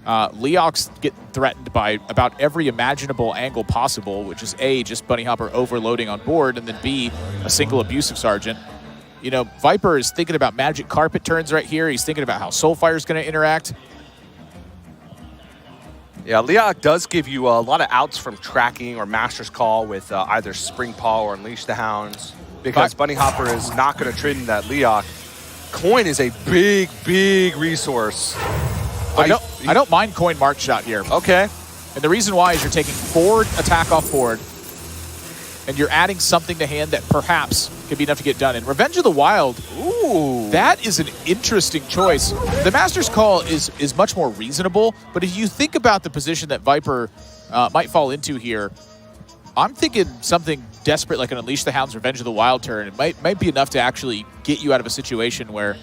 Leox get threatened by about every imaginable angle possible, which is A, just Bunnyhopper overloading on board, and then B, a single Abusive Sergeant. You know, Viper is thinking about Magic Carpet turns right here. He's thinking about how Soulfire is going to interact. Yeah, Leoc does give you a lot of outs from tracking or Master's Call with either Spring Paw or Unleash the Hounds, because Bunnyhopper is not going to trade in that Leoc. Coin is a big, big resource. I don't mind Coin Mark Shot here. Okay. And the reason why is you're taking 4 attack off board, and you're adding something to hand that perhaps could be enough to get done. And Revenge of the Wild, ooh, that is an interesting choice. The Master's Call is much more reasonable, but if you think about the position that Viper might fall into here, I'm thinking something desperate like an Unleash the Hounds Revenge of the Wild turn. It might be enough to actually get you out of a situation where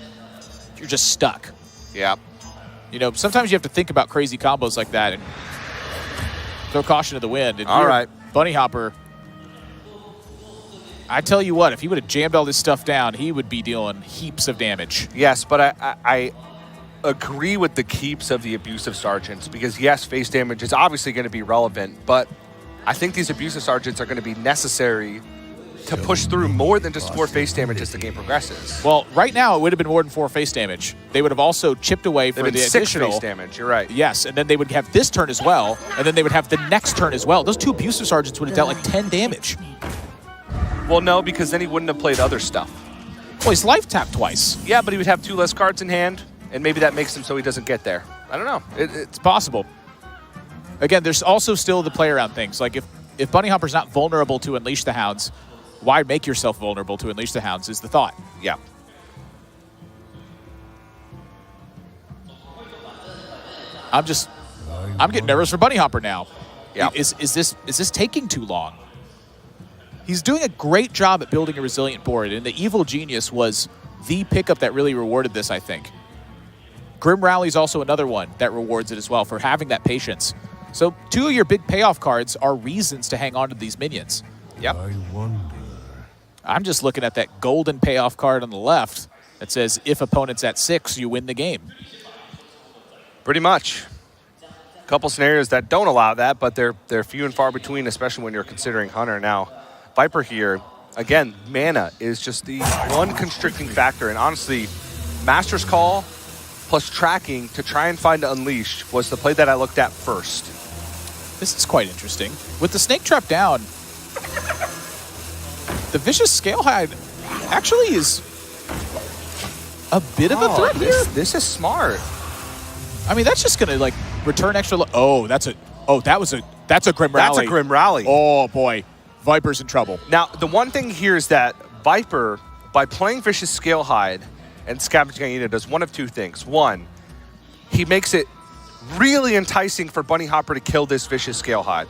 you're just stuck. Yeah. You know, sometimes you have to think about crazy combos like that and throw caution to the wind. And all right. Bunnyhopper, I tell you what, if he would have jammed all this stuff down, he would be dealing heaps of damage. Yes, but I agree with the keeps of the Abusive Sergeants, because yes, face damage is obviously going to be relevant, but I think these Abusive Sergeants are going to be necessary to push through more than just 4 face damage as the game progresses. Well, right now, it would have been more than 4 face damage. They would have also chipped away for the 6 additional face damage, you're right. Yes, and then they would have this turn as well, and then they would have the next turn as well. Those 2 abusive sergeants would have dealt like 10 damage. Well, no, because then he wouldn't have played other stuff. Well, he's life tapped twice. Yeah, but he would have 2 less cards in hand, and maybe that makes him so he doesn't get there. I don't know. It's possible. Again, there's also still the play around things. Like if Bunnyhopper's not vulnerable to Unleash the Hounds, why make yourself vulnerable to Unleash the Hounds is the thought. Yeah. I'm getting nervous for Bunnyhopper now. Yeah. Is this taking too long? He's doing a great job at building a resilient board, and the Evil Genius was the pickup that really rewarded this, I think. Grim Rally is also another one that rewards it as well for having that patience. So 2 of your big payoff cards are reasons to hang on to these minions. Yep. I wonder. I'm just looking at that golden payoff card on the left that says, if opponent's at 6, you win the game. Pretty much. A couple scenarios that don't allow that, but they're few and far between, especially when you're considering Hunter. Now, Viper here, again, mana is just the one constricting factor. And honestly, Master's Call plus tracking to try and find Unleashed was the play that I looked at first. This is quite interesting. With the Snake Trap down, the Vicious Scalehide actually is a bit of a threat here. This is smart. I mean, that's just gonna like return extra. That's a Grim Rally. That's a Grim Rally. Oh boy, Viper's in trouble. Now, the one thing here is that Viper, by playing Vicious Scalehide and Scavenging Hyena, does one of 2 things. One, he makes it really enticing for Bunnyhopper to kill this Vicious Scalehide.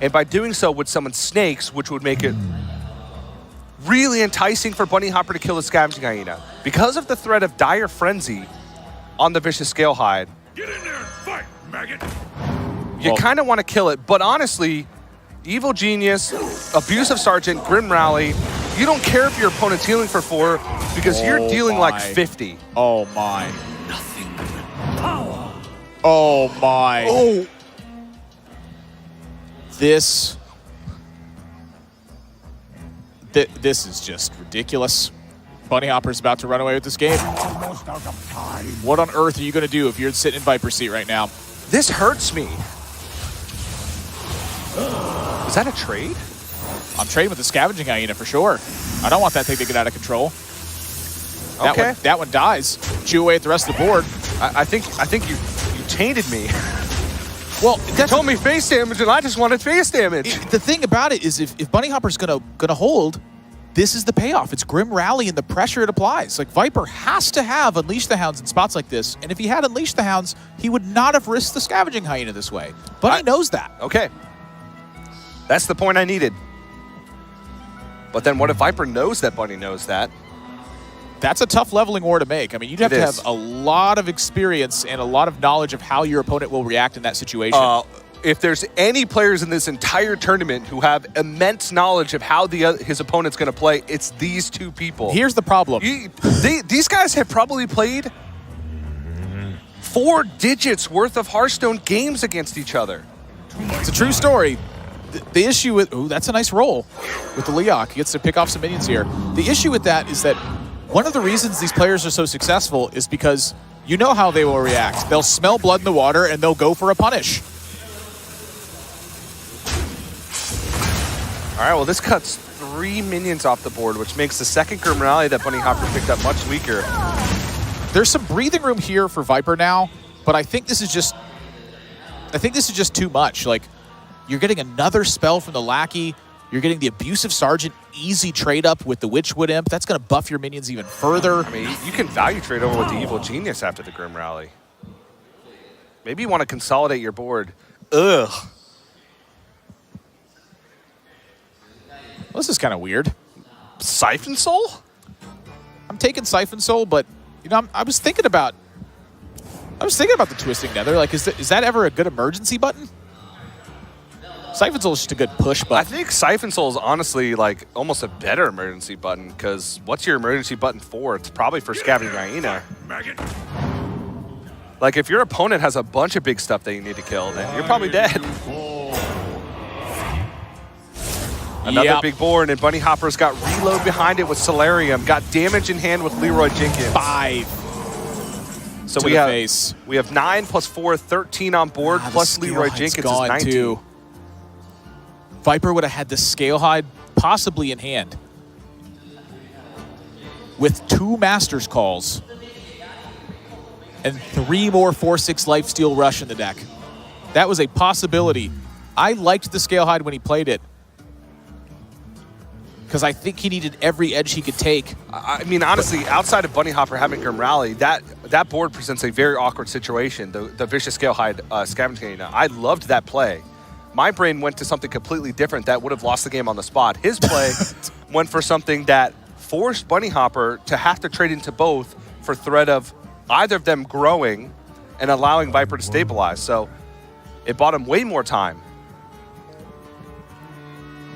And by doing so would summon snakes, which would make it really enticing for Bunnyhopper to kill the Scavenging Hyena. Because of the threat of Dire Frenzy on the Vicious Scalehide, Get in there and fight, maggot. you kind of want to kill it. But honestly, Evil Genius, Abusive Sergeant, Grim Rally, you don't care if your opponent's healing for 4 because you're dealing like 50. Oh my. Nothing but power. Oh my. Oh. This is just ridiculous. Bunnyhopper's about to run away with this game. Almost out of time. What on earth are you going to do if you're sitting in Viper seat right now? This hurts me. Is that a trade? I'm trading with the Scavenging Hyena for sure. I don't want that thing to get out of control. That one dies. Chew away at the rest of the board. I think you tainted me. Well, You told me face damage, and I just wanted face damage. The thing about it is if Bunnyhopper's gonna hold, this is the payoff. It's Grim Rally and the pressure it applies. Like, Viper has to have Unleash the Hounds in spots like this, and if he had Unleash the Hounds, he would not have risked the Scavenging Hyena this way. Bunny knows that. Okay. That's the point I needed. But then what if Viper knows that Bunny knows that? That's a tough leveling war to make. I mean, you'd have to is. have a lot of experience and a lot of knowledge of how your opponent will react in that situation. If there's any players in this entire tournament who have immense knowledge of how his opponent's going to play, it's these 2 people. Here's the problem. These guys have probably played 4 digits worth of Hearthstone games against each other. It's a true story. The issue with... Ooh, that's a nice roll with the Leok. He gets to pick off some minions here. The issue with that is that one of the reasons these players are so successful is because you know how they will react. They'll smell blood in the water, and they'll go for a punish. All right, well, this cuts 3 minions off the board, which makes the second Grim Rally that Bunnyhopper picked up much weaker. There's some breathing room here for Viper now, but I think this is just too much. Like, you're getting another spell from the Lackey. You're getting the Abusive Sergeant easy trade up with the Witchwood Imp. That's going to buff your minions even further. I mean, you can value trade over with the Evil Genius after the Grim Rally. Maybe you want to consolidate your board. Ugh. Well, this is kind of weird. Siphon Soul? I'm taking Siphon Soul, but you know, I was thinking about the Twisting Nether. Like, is that ever a good emergency button? Siphon Soul is just a good push button. I think Siphon Soul is honestly like almost a better emergency button because what's your emergency button for? It's probably for Scavenging Hyena. Maggot. Like if your opponent has a bunch of big stuff that you need to kill, then you're probably dead. Another big board, and Bunnyhopper's got reload behind it with Solarium. Got damage in hand with Leroy Jenkins. 5. So to we the have face. we have 9 plus 4, 13 on board, plus Leroy Jenkins is 19. Too. Viper would have had the Scale Hide possibly in hand. With 2 Master's Calls and 3 more 4/6 Lifesteal Rush in the deck. That was a possibility. I liked the Scale Hide when he played it because I think he needed every edge he could take. I mean, honestly, outside of Bunnyhopper having Grim Rally, that board presents a very awkward situation. The Vicious Scale Hide Scavenging. I loved that play. My brain went to something completely different that would have lost the game on the spot. His play went for something that forced Bunnyhopper to have to trade into both for threat of either of them growing and allowing Viper to stabilize. So it bought him way more time.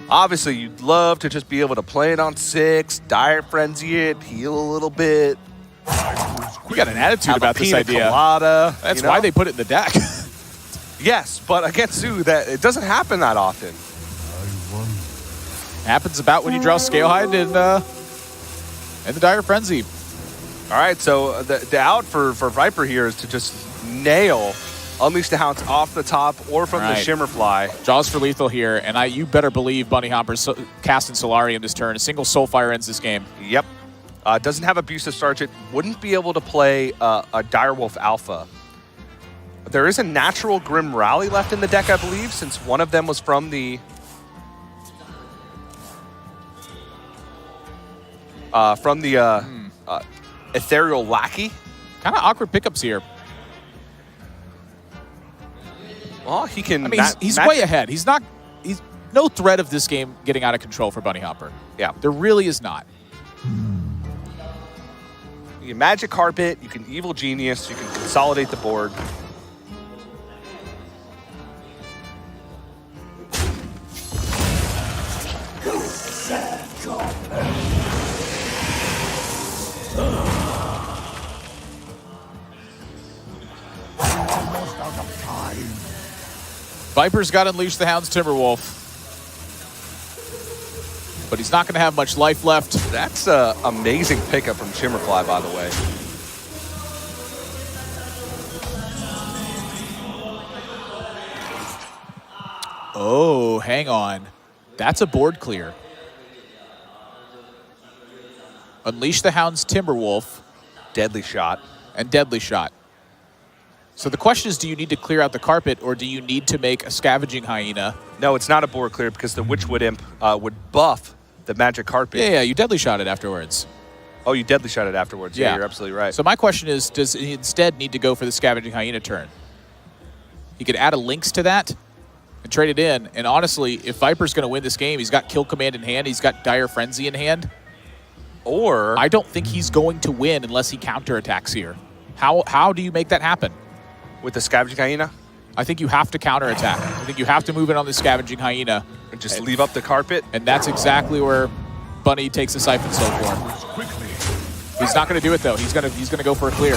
Obviously, you'd love to just be able to play it on 6, Dire Frenzy it, heal a little bit. You got an attitude about this idea. Colada, That's why they put it in the deck. Yes, but against Zoo, that it doesn't happen that often. Happens about when you draw Scale Hide and the Dire Frenzy. All right, so the out for Viper here is to just nail Unleash the Hounds off the top or from the Shimmerfly. Jaws for lethal here, and you better believe Bunnyhopper's casting Solarium this turn. A single Soulfire ends this game. Yep. Doesn't have Abusive Sergeant. Wouldn't be able to play a Direwolf Alpha. There is a natural Grim Rally left in the deck, I believe, since one of them was from the Ethereal Lackey. Kind of awkward pickups here. Well, he can. I mean, he's way ahead. He's no threat of this game getting out of control for Bunnyhopper. Yeah. There really is not. You can Magic Carpet, you can Evil Genius, you can consolidate the board. Viper's got to Unleash the Hounds Timberwolf. But he's not going to have much life left. That's an amazing pickup from Shimmerfly, by the way. Oh, hang on. That's a board clear. Unleash the Hounds Timberwolf. Deadly Shot. And Deadly Shot. So the question is, do you need to clear out the carpet or do you need to make a Scavenging Hyena? No, it's not a board clear because the Witchwood Imp would buff the Magic Carpet. Yeah, you Deadly Shot it afterwards. Oh, you Deadly Shot it afterwards. Yeah, you're absolutely right. So my question is, does he instead need to go for the Scavenging Hyena turn? He could add a Lynx to that and trade it in. And honestly, if Viper's going to win this game, he's got Kill Command in hand. He's got Dire Frenzy in hand. Or I don't think he's going to win unless he counterattacks here. How do you make that happen? With the Scavenging Hyena? I think you have to counterattack. I think you have to move it on the Scavenging Hyena. And just leave up the carpet? And that's exactly where Bunny takes the Siphon Soul for. He's not going to do it, though. He's going to go for a clear.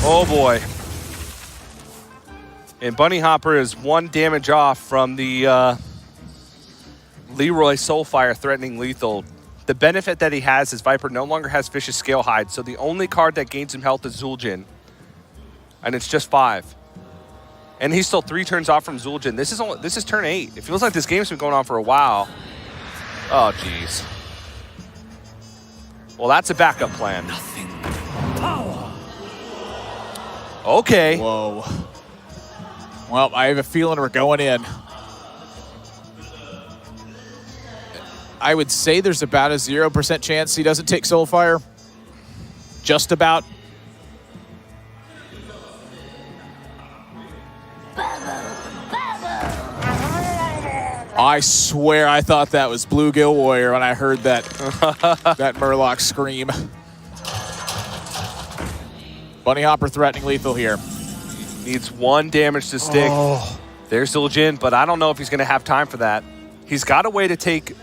Oh, boy. And Bunnyhopper is 1 damage off from the Leroy Soulfire threatening lethal. The benefit that he has is Viper no longer has Vicious Scale Hide, so the only card that gains him health is Zul'jin. And it's just 5. And he's still 3 turns off from Zul'jin. This is turn 8. It feels like this game's been going on for a while. Oh, jeez. Well, that's a backup plan. Nothing but power. Okay. Whoa. Well, I have a feeling we're going in. I would say there's about a 0% chance he doesn't take Soulfire. Just about. I swear I thought that was Bluegill Warrior when I heard that that Murloc scream. Bunnyhopper threatening lethal here. Needs 1 damage to stick. Oh. There's Zul'jin, but I don't know if he's going to have time for that. He's got a way to take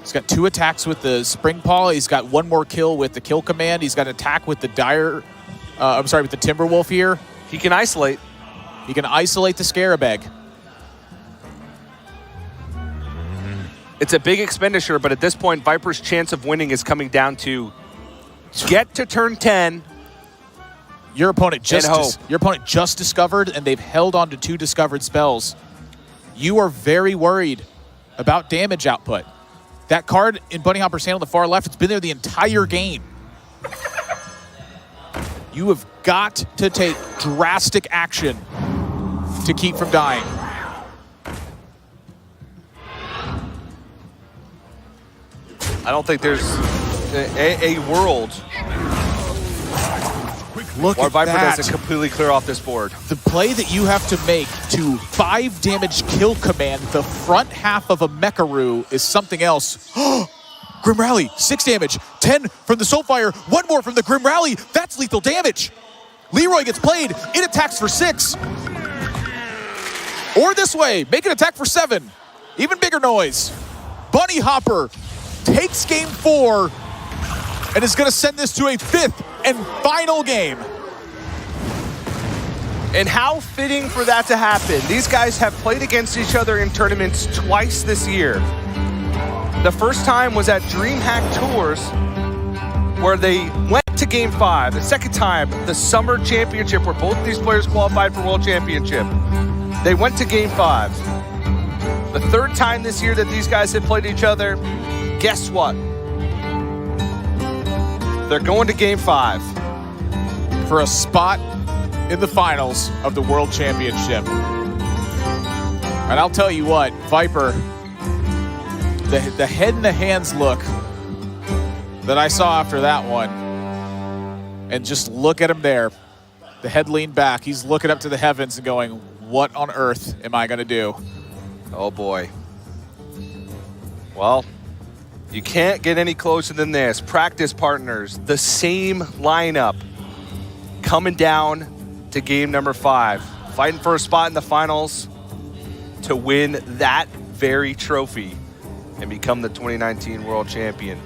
He's got 2 attacks with the Spring Paw. He's got 1 more kill with the Kill Command. He's got an attack with the with the Timberwolf here. He can isolate. He can isolate the Scarab Egg. It's a big expenditure, but at this point, Viper's chance of winning is coming down to get to turn 10. Your opponent just discovered, and they've held on to 2 discovered spells. You are very worried about damage output. That card in Bunnyhopper's hand on the far left, it's been there the entire game. You have got to take drastic action to keep from dying. I don't think there's a world Look where at Viper that. doesn't completely clear off this board. The play that you have to make to 5 damage kill command the front half of a Mecharoo is something else. Grim Rally, 6 damage, 10 from the Soulfire, 1 more from the Grim Rally. That's lethal damage. Leroy gets played, it attacks for 6. Or this way, make an attack for 7. Even bigger noise. Bunnyhopper takes game 4 and is going to send this to a 5th and final game. And how fitting for that to happen. These guys have played against each other in tournaments twice this year. The first time was at DreamHack Tours, where they went to Game 5. The second time, the Summer Championship, where both these players qualified for World Championship. They went to Game 5. The third time this year that these guys have played each other, guess what? They're going to Game 5. For a spot in the finals of the World Championship. And I'll tell you what, Viper, the head in the hands look that I saw after that one, and just look at him there. The head leaned back. He's looking up to the heavens and going, what on earth am I going to do? Oh, boy. Well, you can't get any closer than this. Practice partners, the same lineup coming down to game number 5. Fighting for a spot in the finals to win that very trophy and become the 2019 World Champion.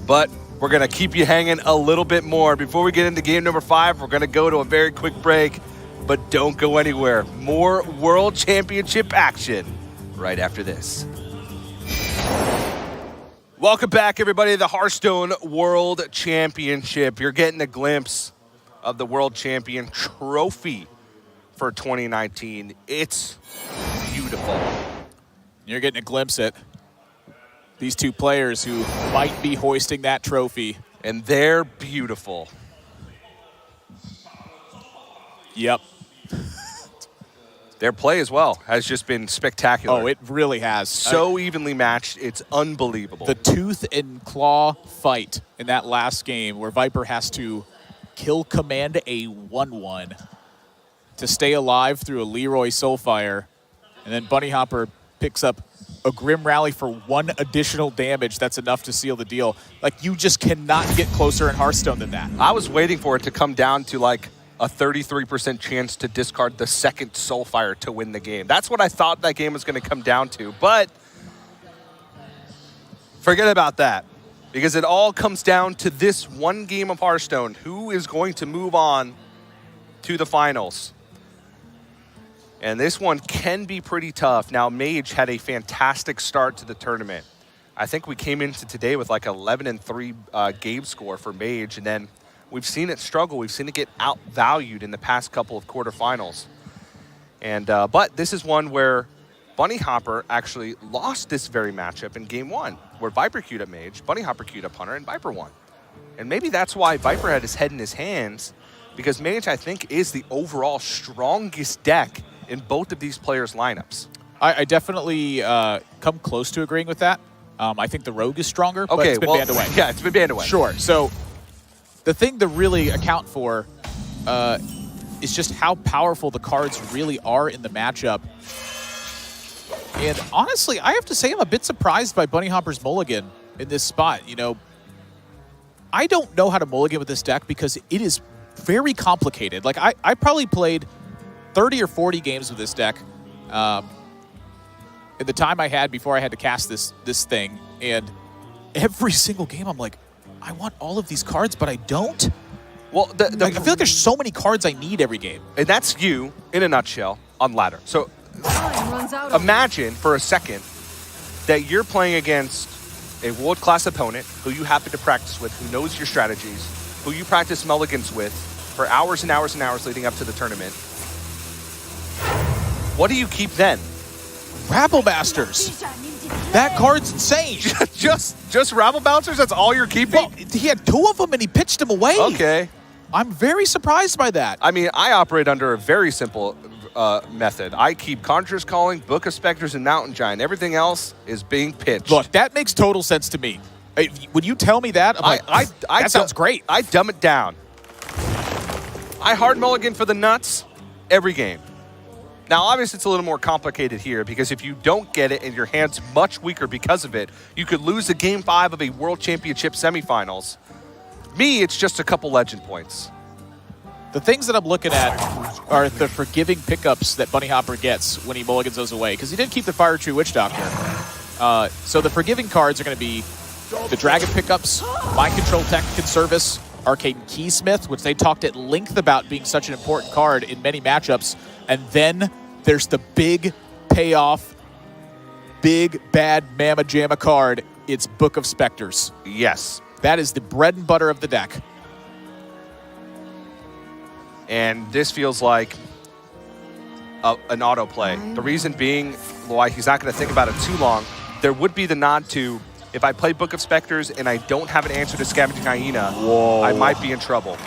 But we're going to keep you hanging a little bit more. Before we get into game number 5, we're going to go to a very quick break. But don't go anywhere. More World Championship action right after this. Welcome back, everybody, to the Hearthstone World Championship. You're getting a glimpse of the World Champion trophy for 2019. It's beautiful. You're getting a glimpse at these 2 players who might be hoisting that trophy. And they're beautiful. Yep. Their play as well has just been spectacular. Oh, it really has. So evenly matched, it's unbelievable. The tooth and claw fight in that last game where Viper has to kill command a 1/1 to stay alive through a Leroy Soulfire, and then Bunnyhopper picks up a Grim Rally for 1 additional damage. That's enough to seal the deal. Like, you just cannot get closer in Hearthstone than that. I was waiting for it to come down to like a 33% chance to discard the second Soulfire to win the game. That's what I thought that game was going to come down to. But forget about that, because it all comes down to this one game of Hearthstone. Who is going to move on to the finals? And this one can be pretty tough. Now, Mage had a fantastic start to the tournament. I think we came into today with like 11-3 game score for Mage, and then we've seen it struggle. We've seen it get outvalued in the past couple of quarterfinals. And but this is one where Bunnyhopper actually lost this very matchup in game 1, where Viper queued up Mage, Bunnyhopper queued up Hunter, and Viper won. And maybe that's why Viper had his head in his hands, because Mage, I think, is the overall strongest deck in both of these players' lineups. I definitely come close to agreeing with that. I think the Rogue is stronger, but it's been banned away. Yeah, it's been banned away. Sure. So the thing to really account for is just how powerful the cards really are in the matchup. And honestly, I have to say I'm a bit surprised by Bunnyhopper's mulligan in this spot. You know, I don't know how to mulligan with this deck because it is very complicated. Like, I probably played 30 or 40 games with this deck. in the time I had before I had to cast this thing, and every single game I'm like, I want all of these cards, but I don't. Well, I feel like there's so many cards I need every game. And that's you, in a nutshell, on ladder. So imagine for a second that you're playing against a world-class opponent who you happen to practice with, who knows your strategies, who you practice mulligans with for hours and hours and hours leading up to the tournament. What do you keep then? Rabble Masters. That card's insane. just Rabble Bouncers? That's all you're keeping? Well, he had 2 of them and he pitched them away. Okay. I'm very surprised by that. I mean, I operate under a very simple method. I keep Conjurer's Calling, Book of Specters, and Mountain Giant. Everything else is being pitched. Look, that makes total sense to me. When you tell me that, I'm like, that sounds great. I dumb it down. I hard mulligan for the nuts every game. Now, obviously, it's a little more complicated here because if you don't get it and your hand's much weaker because of it, you could lose a Game 5 of a World Championship semifinals. Me, it's just a couple legend points. The things that I'm looking at are the forgiving pickups that Bunnyhopper gets when he mulligans those away, because he did keep the Fire Tree Witch Doctor. So the forgiving cards are going to be the Dragon pickups, Mind Control Tactic and Service, Arcane Keysmith, which they talked at length about being such an important card in many matchups. And then there's the big payoff, big bad Mamma Jamma card. It's Book of Specters. Yes. That is the bread and butter of the deck. And this feels like an autoplay. The reason being why he's not going to think about it too long, there would be the nod to, if I play Book of Specters and I don't have an answer to Scavenging Hyena, I might be in trouble.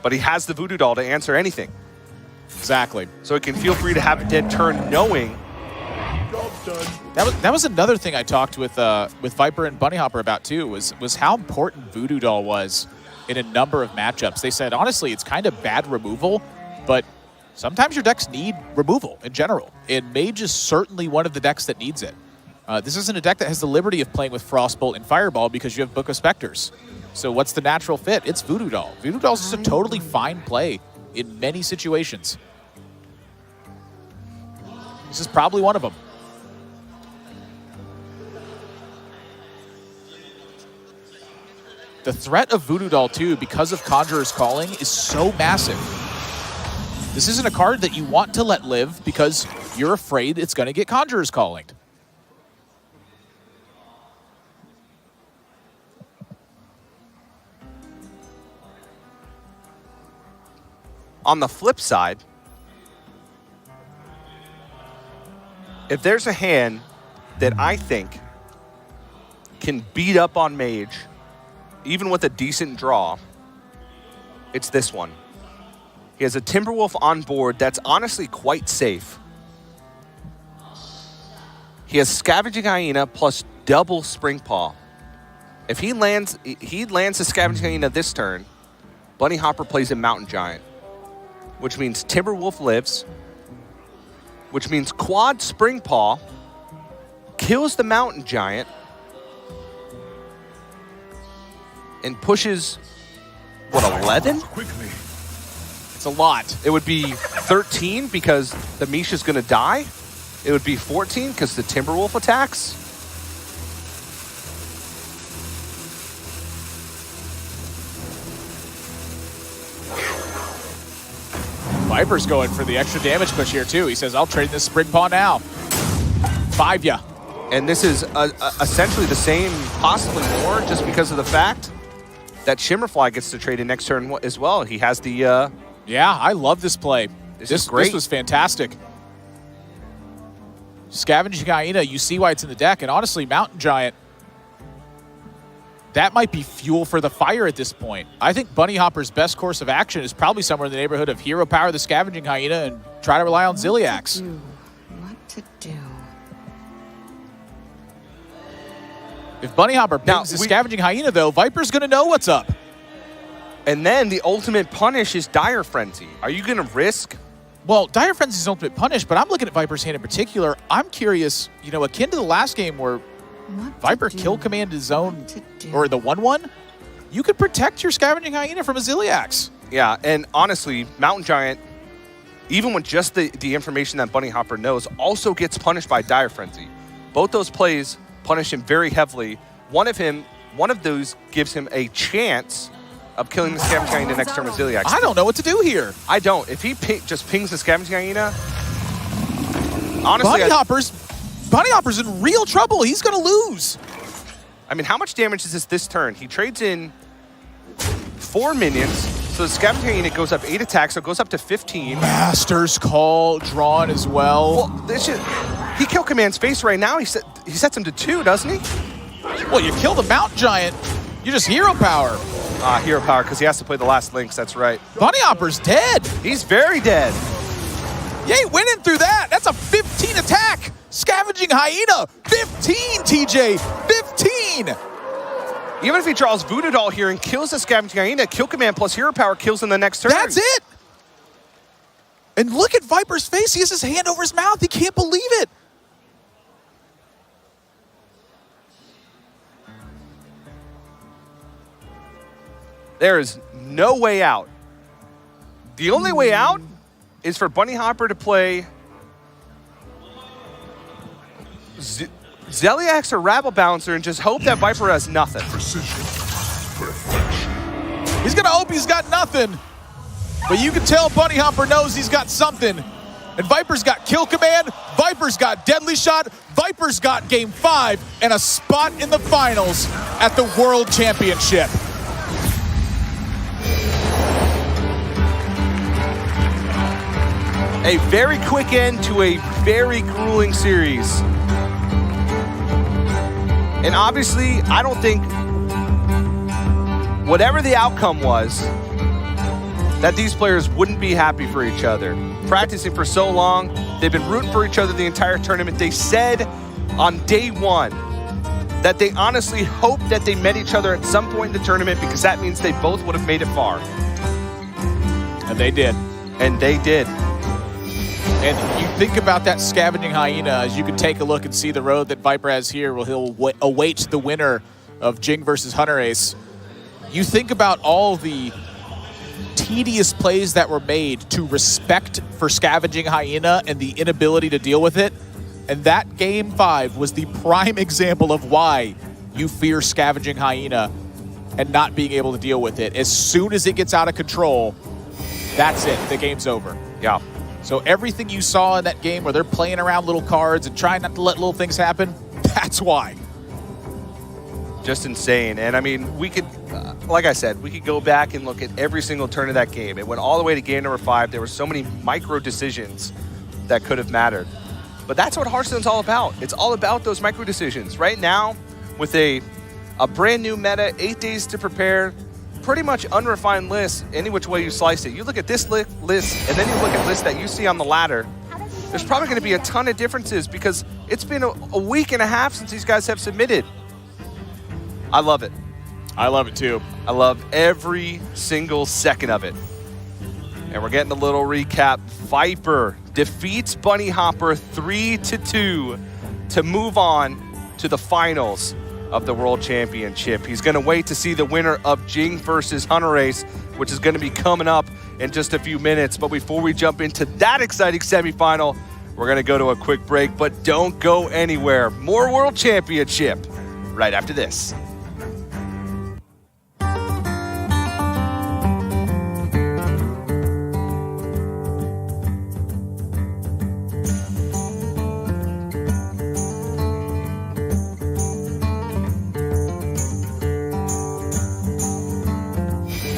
But he has the Voodoo Doll to answer anything. Exactly. So it can feel free to have a dead turn knowing. That was another thing I talked with Viper and Bunnyhopper about too, was how important Voodoo Doll was in a number of matchups. They said, honestly, it's kind of bad removal, but sometimes your decks need removal in general. And Mage is certainly one of the decks that needs it. This isn't a deck that has the liberty of playing with Frostbolt and Fireball because you have Book of Specters. So what's the natural fit? It's Voodoo Doll. Voodoo Doll is just a totally fine play in many situations. This is probably one of them. The threat of Voodoo Doll, too, because of Conjurer's Calling, is so massive. This isn't a card that you want to let live because you're afraid it's going to get Conjurer's Calling. On the flip side, if there's a hand that I think can beat up on Mage, even with a decent draw, it's this one. He has a Timberwolf on board that's honestly quite safe. He has Scavenging Hyena plus double Springpaw. If he lands the Scavenging Hyena this turn, Bunnyhopper plays a Mountain Giant, which means Timberwolf lives, which means quad Springpaw kills the Mountain Giant and pushes, what, 11? Quickly. It's a lot. It would be 13 because the Misha's going to die. It would be 14 because the Timberwolf attacks. Viper's going for the extra damage push here, too. He says, I'll trade this Springpaw now. 5 ya. And this is essentially the same, possibly more, just because of the fact that Shimmerfly gets to trade in next turn as well. He has the... Yeah, I love this play. This is great. This was fantastic. Scavenging Hyena, you see why it's in the deck. And honestly, Mountain Giant, that might be fuel for the fire at this point. I think Bunnyhopper's best course of action is probably somewhere in the neighborhood of Hero Power the Scavenging Hyena and try to rely on Ziliax. What to do? If Bunnyhopper pings the Scavenging Hyena, though, Viper's going to know what's up. And then the ultimate punish is Dire Frenzy. Are you going to risk? Well, Dire Frenzy's ultimate punish, but I'm looking at Viper's hand in particular. I'm curious, you know, akin to the last game where Viper kill commanded his own, or the 1/1, you could protect your Scavenging Hyena from a Ziliax. Yeah, and honestly, Mountain Giant, even with just the information that Bunnyhopper knows, also gets punished by Dire Frenzy. Both those plays punish him very heavily. One of those gives him a chance of killing the Scavenging Hyena next turn with Ziliax. I don't know what to do here. I don't. If he just pings the Scavenging Hyena, honestly, Bunnyhopper's in real trouble. He's going to lose. I mean, how much damage is this turn? He trades in 4 minions, so the Scavenging Hyena goes up 8 attacks, so it goes up to 15. Master's Call drawn as well. Well, he kill commands face right now. He sets him to 2, doesn't he? Well, you kill the Mountain Giant, you just hero power. Hero power, because he has to play the last links, that's right. Bunnyhopper's dead. He's very dead. You ain't winning through that. That's a 15 attack. Scavenging Hyena, 15, TJ, 15. Even if he draws Voodoo Doll here and kills the Scavenging Hyena, kill command plus hero power kills in the next turn. That's it. And look at Viper's face. He has his hand over his mouth. He can't believe it. There is no way out. The only way out is for Bunnyhopper to play Zeliax or Rabble Bouncer and just hope that Viper has nothing. He's going to hope he's got nothing. But you can tell Bunnyhopper knows he's got something. And Viper's got Kill Command, Viper's got Deadly Shot, Viper's got Game 5, and a spot in the finals at the World Championship. A very quick end to a very grueling series. And obviously, I don't think, whatever the outcome was, that these players wouldn't be happy for each other. Practicing for so long, they've been rooting for each other the entire tournament. They said on day 1 that they honestly hoped that they met each other at some point in the tournament because that means they both would have made it far. And they did. And they did. And you think about that Scavenging Hyena, as you can take a look and see the road that Viper has here, where he'll await the winner of Jing versus Hunter Ace. You think about all the tedious plays that were made to respect for Scavenging Hyena and the inability to deal with it. And that Game 5 was the prime example of why you fear Scavenging Hyena and not being able to deal with it. As soon as it gets out of control, that's it. The game's over. Yeah. So everything you saw in that game where they're playing around little cards and trying not to let little things happen, that's why. Just insane. And I mean, we could, like I said, we could go back and look at every single turn of that game. It went all the way to game number 5. There were so many micro decisions that could have mattered. But that's what Hearthstone's all about. It's all about those micro decisions. Right now, with a brand new meta, 8 days to prepare, pretty much unrefined list, any which way you slice it. You look at this list, and then you look at lists that you see on the ladder. There's probably going to be a ton of differences because it's been a week and a half since these guys have submitted. I love it. I love it too. I love every single second of it. And we're getting a little recap. Viper defeats Bunnyhopper 3-2 to move on to the finals of the World Championship. He's going to wait to see the winner of Jing versus Hunter Ace, which is going to be coming up in just a few minutes. But before we jump into that exciting semifinal, we're going to go to a quick break, but don't go anywhere. More World Championship right after this.